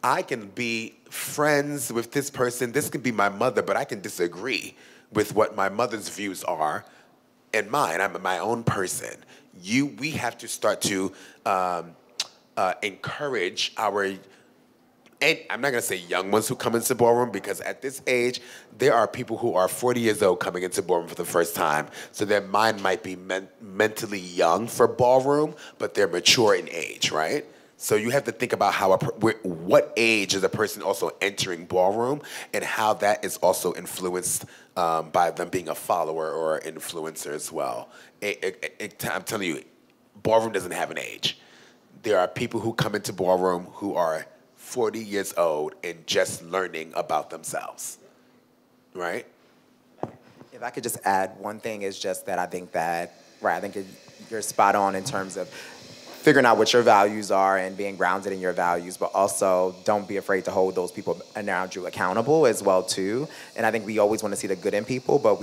I can be friends with this person. This can be my mother, but I can disagree with what my mother's views are and mine. I'm my own person. We have to start to encourage and I'm not going to say young ones who come into Ballroom, because at this age, there are people who are 40 years old coming into Ballroom for the first time. So their mind might be mentally young for Ballroom, but they're mature in age, right? So you have to think about what age is a person also entering Ballroom, and how that is also influenced by them being a follower or an influencer as well. I'm telling you, Ballroom doesn't have an age. There are people who come into Ballroom who are 40 years old and just learning about themselves, right? If I could just add one thing, is just that I think that, right, I think you're spot on in terms of figuring out what your values are and being grounded in your values, but also don't be afraid to hold those people around you accountable as well too. And I think we always want to see the good in people, but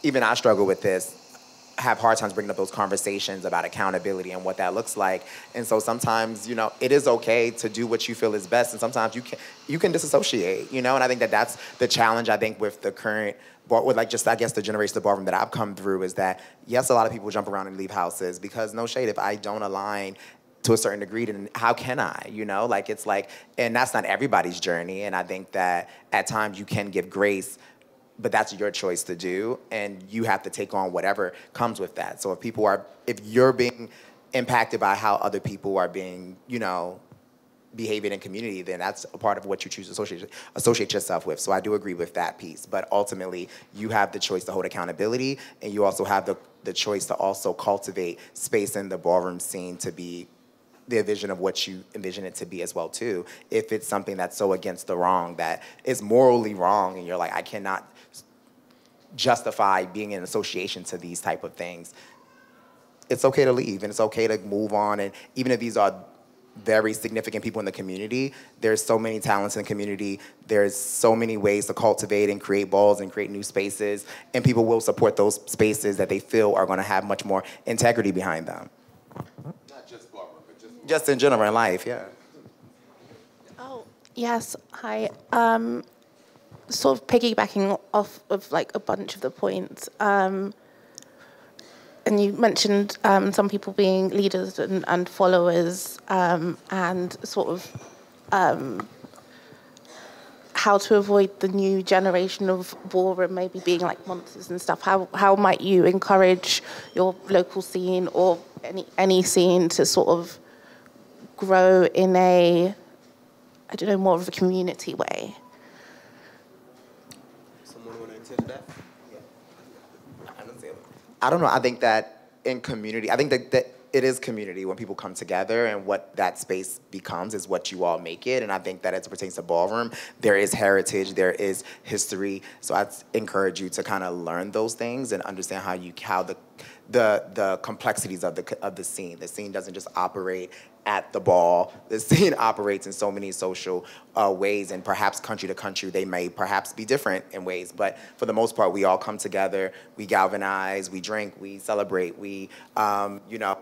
even I struggle with this, have hard times bringing up those conversations about accountability and what that looks like. And so sometimes, you know, it is okay to do what you feel is best, and sometimes you can disassociate, you know. And I think that that's the challenge, I think, with the current, with like just, I guess, the generation of ballroom that I've come through, is that, yes, a lot of people jump around and leave houses because, no shade, if I don't align to a certain degree, then how can I, you know? Like, it's like, and that's not everybody's journey. And I think that at times you can give grace, but that's your choice to do, and you have to take on whatever comes with that. So if you're being impacted by how other people are being, you know, behaving in community, then that's a part of what you choose to associate yourself with. So I do agree with that piece, but ultimately you have the choice to hold accountability, and you also have the choice to also cultivate space in the ballroom scene to be the vision of what you envision it to be as well too. If it's something that's so against the wrong, that is morally wrong, and you're like, I cannot justify being in association to these type of things, it's okay to leave, and it's okay to move on. And even if these are very significant people in the community, there's so many talents in the community, there's so many ways to cultivate and create balls and create new spaces, and people will support those spaces that they feel are going to have much more integrity behind them. Not just ballroom, but just in general in life, yeah. Oh, yes, hi. Sort of piggybacking off of like a bunch of the points, and you mentioned some people being leaders and followers, and sort of how to avoid the new generation of ballroom maybe being like monsters and stuff. How might you encourage your local scene or any scene to sort of grow in a, I don't know, more of a community way? I don't know. I think that in community, I think that it is community when people come together, and what that space becomes is what you all make it. And I think that as it pertains to ballroom, there is heritage, there is history. So I encourage you to kind of learn those things and understand how the complexities of the scene. The scene doesn't just operate at the ball. The scene operates in so many social ways, and perhaps country to country they may perhaps be different in ways, but for the most part we all come together, we galvanize, we drink, we celebrate, we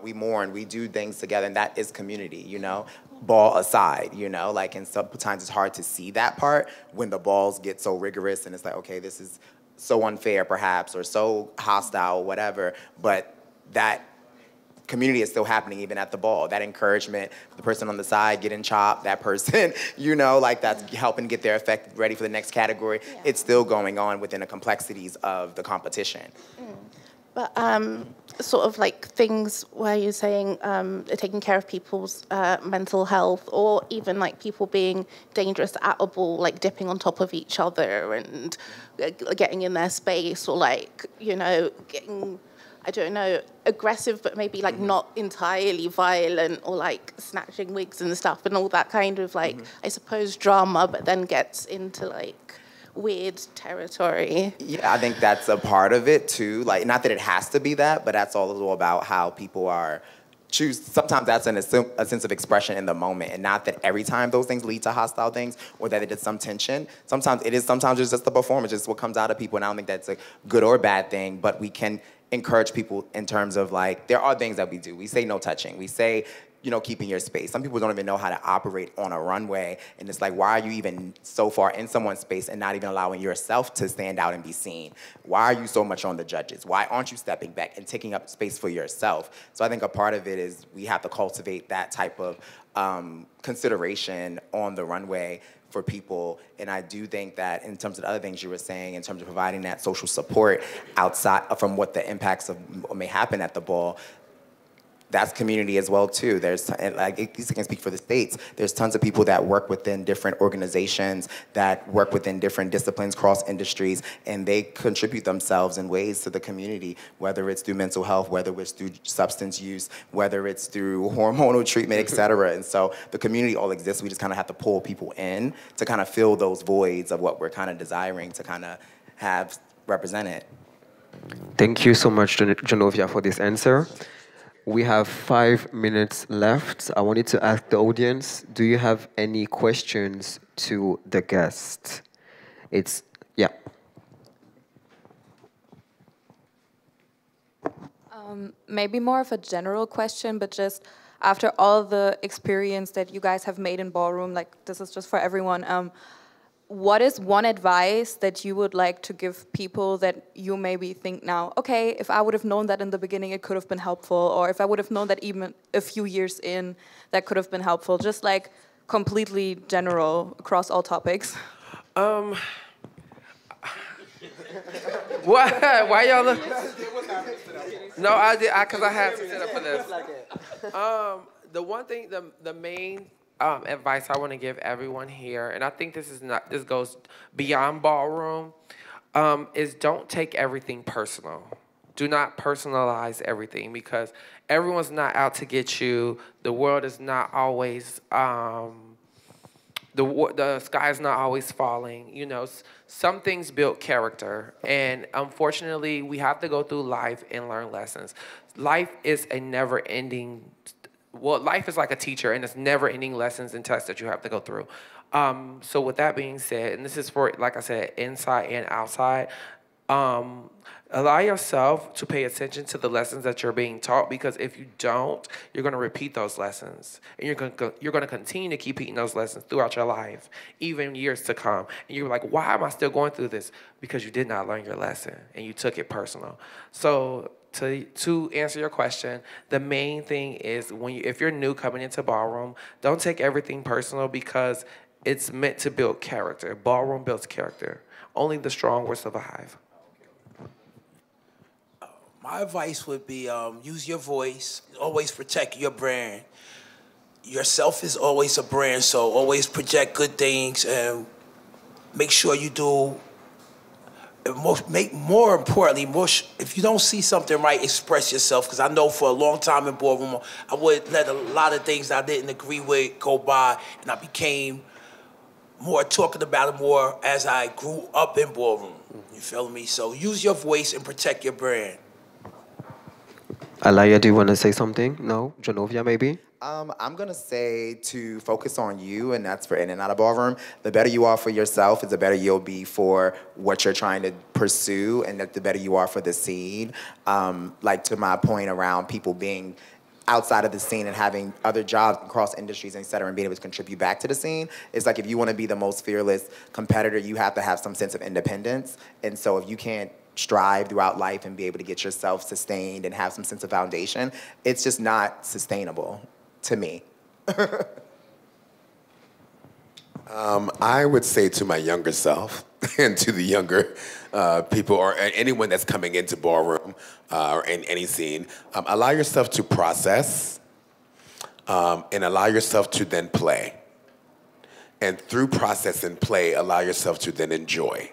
we mourn, we do things together, and that is community, you know, ball aside, you know, like, and sometimes it's hard to see that part when the balls get so rigorous and it's like, okay, this is so unfair perhaps, or so hostile or whatever, but that community is still happening even at the ball. That encouragement, the person on the side getting chopped, that person, you know, like that's helping get their effect ready for the next category. Yeah. It's still going on within the complexities of the competition. But sort of like things where you're saying taking care of people's mental health, or even like people being dangerous at a ball, like dipping on top of each other and getting in their space, or like, you know, getting, I don't know, aggressive, but maybe like not entirely violent, or like snatching wigs and stuff, and all that kind of like, I suppose, drama, but then gets into like weird territory. Yeah, I think that's a part of it too. Like, not that it has to be that, but that's all about how people are choose. Sometimes that's a sense of expression in the moment, and not that every time those things lead to hostile things or that it is some tension. Sometimes it is. Sometimes it's just the performance, just what comes out of people, and I don't think that's a good or bad thing. But we can encourage people in terms of like, there are things that we do. We say no touching. We say, you know, keeping your space. Some people don't even know how to operate on a runway, and it's like, why are you even so far in someone's space and not even allowing yourself to stand out and be seen? Why are you so much on the judges? Why aren't you stepping back and taking up space for yourself? So I think a part of it is we have to cultivate that type of consideration on the runway for people. And I do think that in terms of the other things you were saying, in terms of providing that social support outside from what the impacts of what may happen at the ball, that's community as well too. There's, and like, at least I can speak for the States, there's tons of people that work within different organizations, that work within different disciplines, cross industries, and they contribute themselves in ways to the community, whether it's through mental health, whether it's through substance use, whether it's through hormonal treatment, et cetera. And so the community all exists. We just kind of have to pull people in to kind of fill those voids of what we're kind of desiring to kind of have represented. Thank you so much, Genovia, for this answer. We have 5 minutes left. I wanted to ask the audience, do you have any questions to the guest? Yeah. Maybe more of a general question, but just after all the experience that you guys have made in ballroom, like this is just for everyone, what is one advice that you would like to give people that you maybe think now, okay, if I would have known that in the beginning, it could have been helpful, or if I would have known that even a few years in, that could have been helpful, just like completely general across all topics? What? Why y'all look? No, I did, because I had to sit up for this. The one thing, the main advice I want to give everyone here, and I think this goes beyond ballroom, is don't take everything personal. Do not personalize everything, because everyone's not out to get you. The world is not always, the sky is not always falling. You know, some things build character, and unfortunately, we have to go through life and learn lessons. Life is a never-ending. Well, life is like a teacher, and it's never-ending lessons and tests that you have to go through. So with that being said, and this is for, like I said, inside and outside, allow yourself to pay attention to the lessons that you're being taught, because if you don't, you're going to repeat those lessons. And you're going to continue to keep eating those lessons throughout your life, even years to come. And you're like, why am I still going through this? Because you did not learn your lesson, and you took it personal. So to answer your question, the main thing is if you're new coming into ballroom, don't take everything personal, because it's meant to build character. Ballroom builds character. Only the strong will survive. My advice would be use your voice, always protect your brand. Yourself is always a brand, so always project good things and make sure you do. More importantly, if you don't see something right, express yourself. Because I know for a long time in ballroom, I would let a lot of things I didn't agree with go by, and I became more talking about it more as I grew up in ballroom. You feel me? So use your voice and protect your brand. Alaya, do you want to say something? No? Genovia, maybe? I'm going to say to focus on you, and that's for in and out of ballroom. The better you are for yourself is the better you'll be for what you're trying to pursue, and the better you are for the scene. Like to my point around people being outside of the scene and having other jobs across industries, et cetera, and being able to contribute back to the scene. It's like if you want to be the most fearless competitor, you have to have some sense of independence. And so if you can't strive throughout life and be able to get yourself sustained and have some sense of foundation, it's just not sustainable to me. I would say to my younger self and to the younger people or anyone that's coming into ballroom or in any scene, allow yourself to process and allow yourself to then play. And through process and play, allow yourself to then enjoy.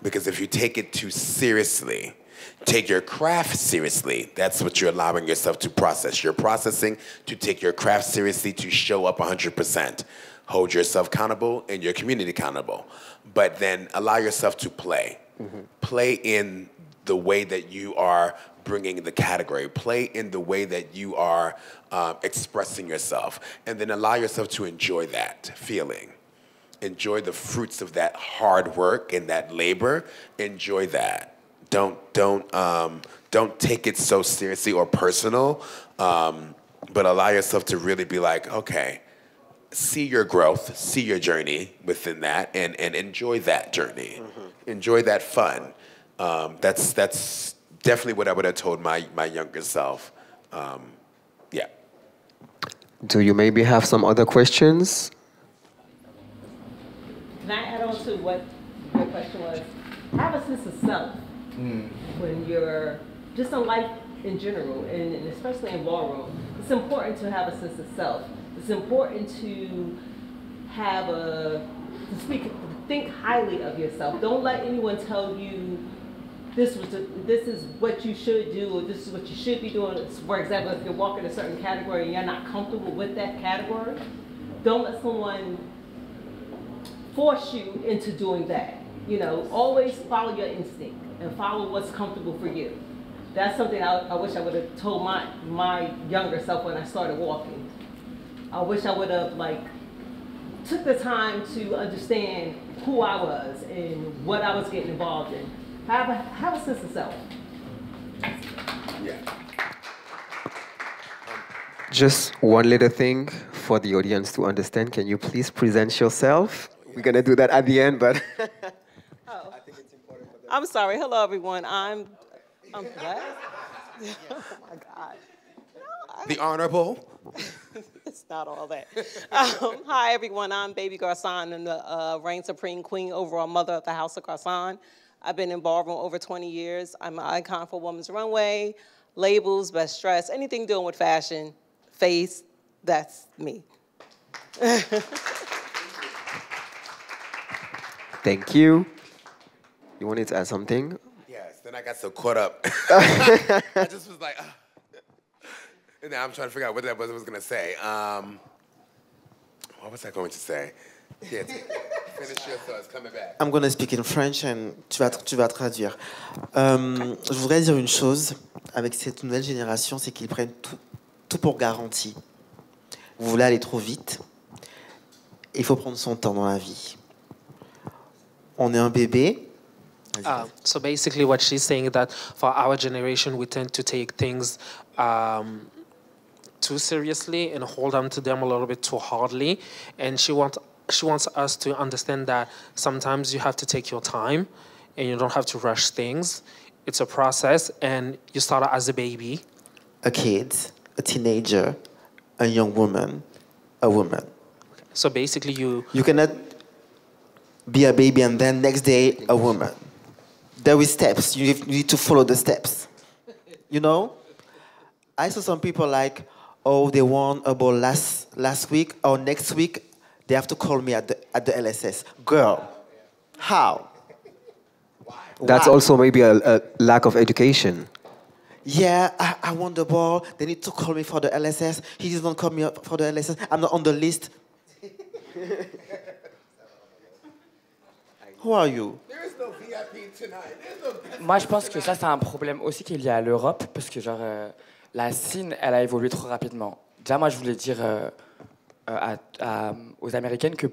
Because if you take it too seriously, take your craft seriously, that's what you're allowing yourself to process. You're processing to take your craft seriously, to show up 100%. Hold yourself accountable and your community accountable. But then allow yourself to play. Mm-hmm. Play in the way that you are bringing the category. Play in the way that you are expressing yourself. And then allow yourself to enjoy that feeling. Enjoy the fruits of that hard work and that labor. Enjoy that. Don't take it so seriously or personal, but allow yourself to really be like, okay, see your growth, see your journey within that, and enjoy that journey. Mm-hmm. Enjoy that fun. That's definitely what I would have told my younger self. Yeah. Do you maybe have some other questions? Can I add on to what your question was? Have a sense of self when you're just in life. in general, and especially in ballroom, it's important to have a sense of self. It's important to have think highly of yourself. Don't let anyone tell you this is what you should do, or this is what you should be doing. For example, if you're walking a certain category and you're not comfortable with that category, don't let someone force you into doing that. You know, always follow your instinct and follow what's comfortable for you. That's something I wish I would have told my younger self when I started walking. I wish I would have took the time to understand who I was and what I was getting involved in. Have a sense of self. Yeah. Just one little thing for the audience to understand. Can you please present yourself? We're going to do that at the end, but... Oh. I'm sorry. Hello, everyone. I'm what? Oh, my God. No, The Honorable. It's not all that. Hi, everyone. I'm Baby Garcon. I'm the reign supreme queen, overall mother of the House of Garcon. I've been in ballroom over 20 years. I'm an icon for women's runway, labels, best dress, anything doing with fashion, face, that's me. Thank you. You wanted to add something? Yes, then I got so caught up. I just was like, and now I'm trying to figure out what I was going to say. What was I going to say? Yeah, finish your thoughts, coming back. I'm going to speak in French and tu vas traduire. Je voudrais dire une chose avec cette nouvelle génération, c'est qu'ils prennent tout pour garantie. Vous voulez aller trop vite, il faut prendre son temps dans la vie. On est un bébé. So basically what she's saying is that for our generation, we tend to take things too seriously and hold on to them a little bit too hardly. And she wants us to understand that sometimes you have to take your time and you don't have to rush things. It's a process, and you start as a baby. A kid, a teenager, a young woman, a woman. Okay. So basically you cannot be a baby and then next day a woman. There is steps. You need to follow the steps. You know? I saw some people like, oh, they won a ball last week or next week. They have to call me at the LSS. Girl, how? That's Why? also maybe a lack of education. Yeah, I won the ball. They need to call me for the LSS. He didn't call me for the LSS. I'm not on the list. Who are you? There is no VIP tonight. Moi, je pense que ça, c'est un problème aussi qui est lié à l'Europe, parce que genre, la scène, elle a évolué trop rapidement. Déjà, moi, je voulais dire aux Américaines que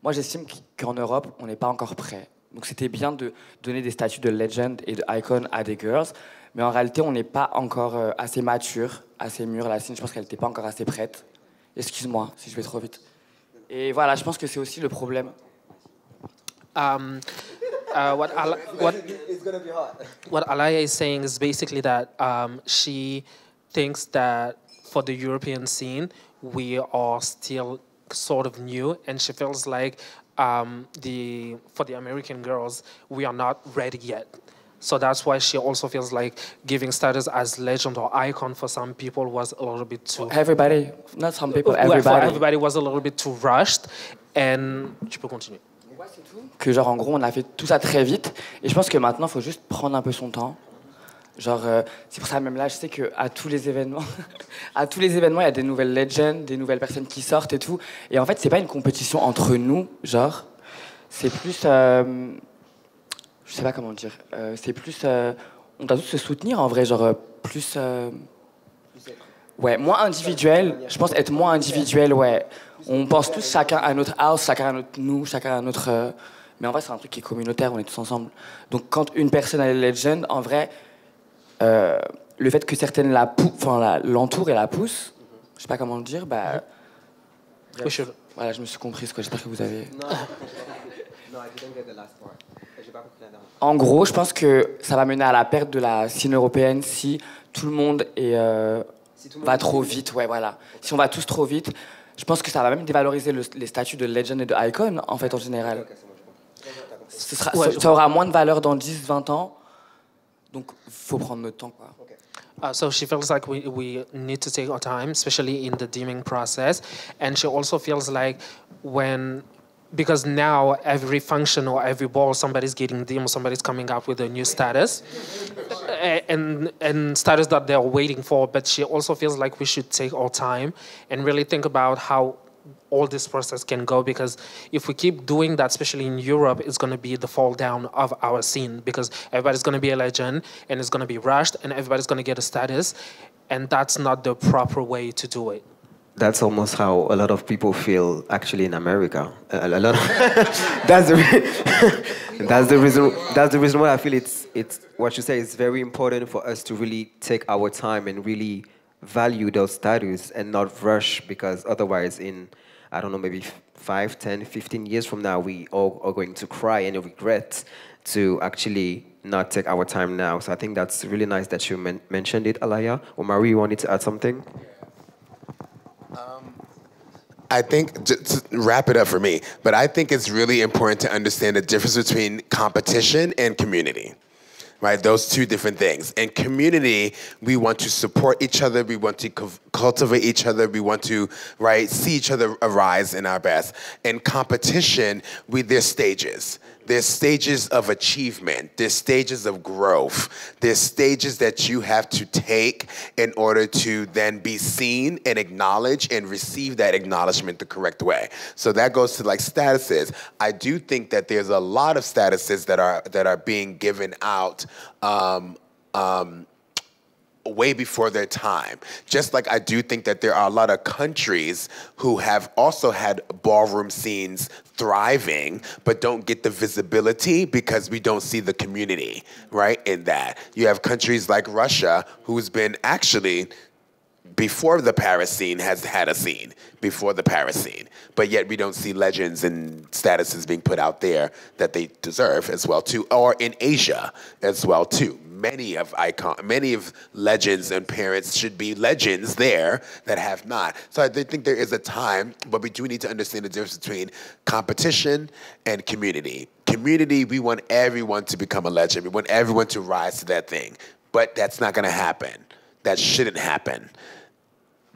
moi, j'estime qu'en Europe, on n'est pas encore prêt. Donc, c'était bien de donner des statuts de legend et de icon à des girls, mais en réalité, on n'est pas encore assez mature, assez mûr. La scène, je pense qu'elle n'était pas encore assez prête. Excuse-moi si je vais trop vite. Et voilà, je pense que c'est aussi le problème. What Alaya is saying is basically that she thinks that for the European scene, we are still sort of new, and she feels like for the American girls, we are not ready yet. So that's why she also feels like giving status as legend or icon for some people was a little bit too... Everybody, not some people, everybody. everybody. Everybody was a little bit too rushed, and tu peux continuer. Que genre en gros on a fait tout ça très vite et je pense que maintenant il faut juste prendre un peu son temps. Genre c'est pour ça même là je sais que à tous les événements il y a des nouvelles legends, des nouvelles personnes qui sortent et tout, et en fait c'est pas une compétition entre nous, genre c'est plus je sais pas comment dire, c'est plus on doit tous se soutenir en vrai, genre plus ouais, moins individuel, je pense être moins individuel, ouais. On pense tous chacun à notre house, chacun à notre nous, chacun à notre... mais en vrai, c'est un truc qui est communautaire, on est tous ensemble. Donc quand une personne est legend, en vrai, le fait que certaines l'entourent et la poussent, je sais pas comment le dire, bah... Voilà, je me suis comprise, quoi. J'espère que vous avez... En gros, je pense que ça va mener à la perte de la scène européenne si tout le monde va trop vite, ouais, voilà. Si on va tous trop vite... Je pense que ça va même dévaloriser les statuts de legend et de icon, en fait, en général. Ça aura moins de valeur dans 10-20 ans, donc il faut prendre notre temps, quoi. So she feels like we need to take our time, especially in the dimming process. And she also feels like because now every function or every ball, somebody's getting dim, somebody's coming up with a new status, and status that they're waiting for. But she also feels like we should take our time and really think about how all this process can go, because if we keep doing that, especially in Europe, it's going to be the fall down of our scene, because everybody's going to be a legend and it's going to be rushed and everybody's going to get a status, and that's not the proper way to do it. That's almost how a lot of people feel actually in America. A lot of that's the reason. That's the reason why I feel it's what you say is very important for us to really take our time and really value those status and not rush, because otherwise in, I don't know, maybe 5, 10, 15 years from now, we all are going to cry and regret to actually not take our time now. So I think that's really nice that you mentioned it, Alaya. Or Marie, you wanted to add something? I think, to wrap it up for me, but I think it's really important to understand the difference between competition and community. Right, those two different things. In community, we want to support each other. We want to cultivate each other. We want to, right, see each other arise in our best. In competition, there's stages. There's stages of achievement. There's stages of growth. There's stages that you have to take in order to then be seen and acknowledged and receive that acknowledgement the correct way. So that goes to like statuses. I do think that there's a lot of statuses that are being given out way before their time. Just like I do think that there are a lot of countries who have also had ballroom scenes thriving, but don't get the visibility because we don't see the community, right, in that. You have countries like Russia, who's been actually, before the Paris scene, has had a scene, before the Paris scene. But yet we don't see legends and statuses being put out there that they deserve as well, too. Or in Asia as well, too. Many of legends and parents should be legends there that have not. So I think there is a time, but we do need to understand the difference between competition and community. Community, we want everyone to become a legend. We want everyone to rise to that thing. But that's not going to happen. That shouldn't happen,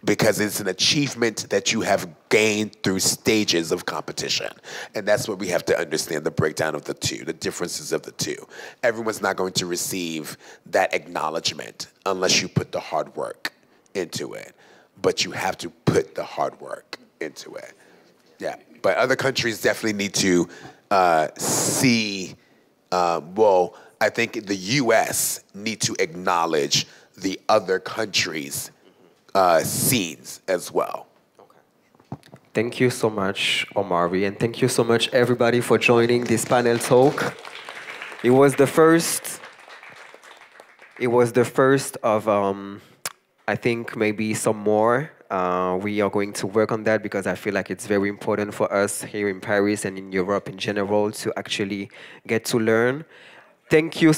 because it's an achievement that you have gained through stages of competition. And that's what we have to understand, the breakdown of the two, the differences of the two. Everyone's not going to receive that acknowledgement unless you put the hard work into it. But you have to put the hard work into it. Yeah, but other countries definitely need to see, well, I think the US need to acknowledge the other countries' scenes as well. Thank you so much, Omari, and thank you so much, everybody, for joining this panel talk. It was the first of, I think, maybe some more. We are going to work on that because I feel like it's very important for us here in Paris and in Europe in general to actually get to learn. Thank you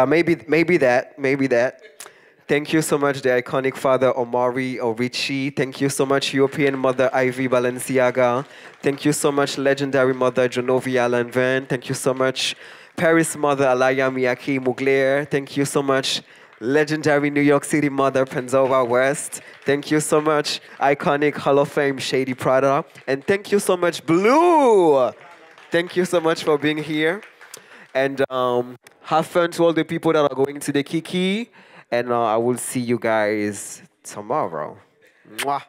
maybe that. Thank you so much, the iconic father, Omari Orichi. Thank you so much, European mother, Ivy Balenciaga. Thank you so much, legendary mother, Genovia Lanvin. Thank you so much, Paris mother, Alaya Miyake Mugler. Thank you so much, legendary New York City mother, Penzova West. Thank you so much, iconic Hall of Fame, Shady Prada. And thank you so much, Blue. Thank you so much for being here. And have fun to all the people that are going to the Kiki. And I will see you guys tomorrow. Mwah.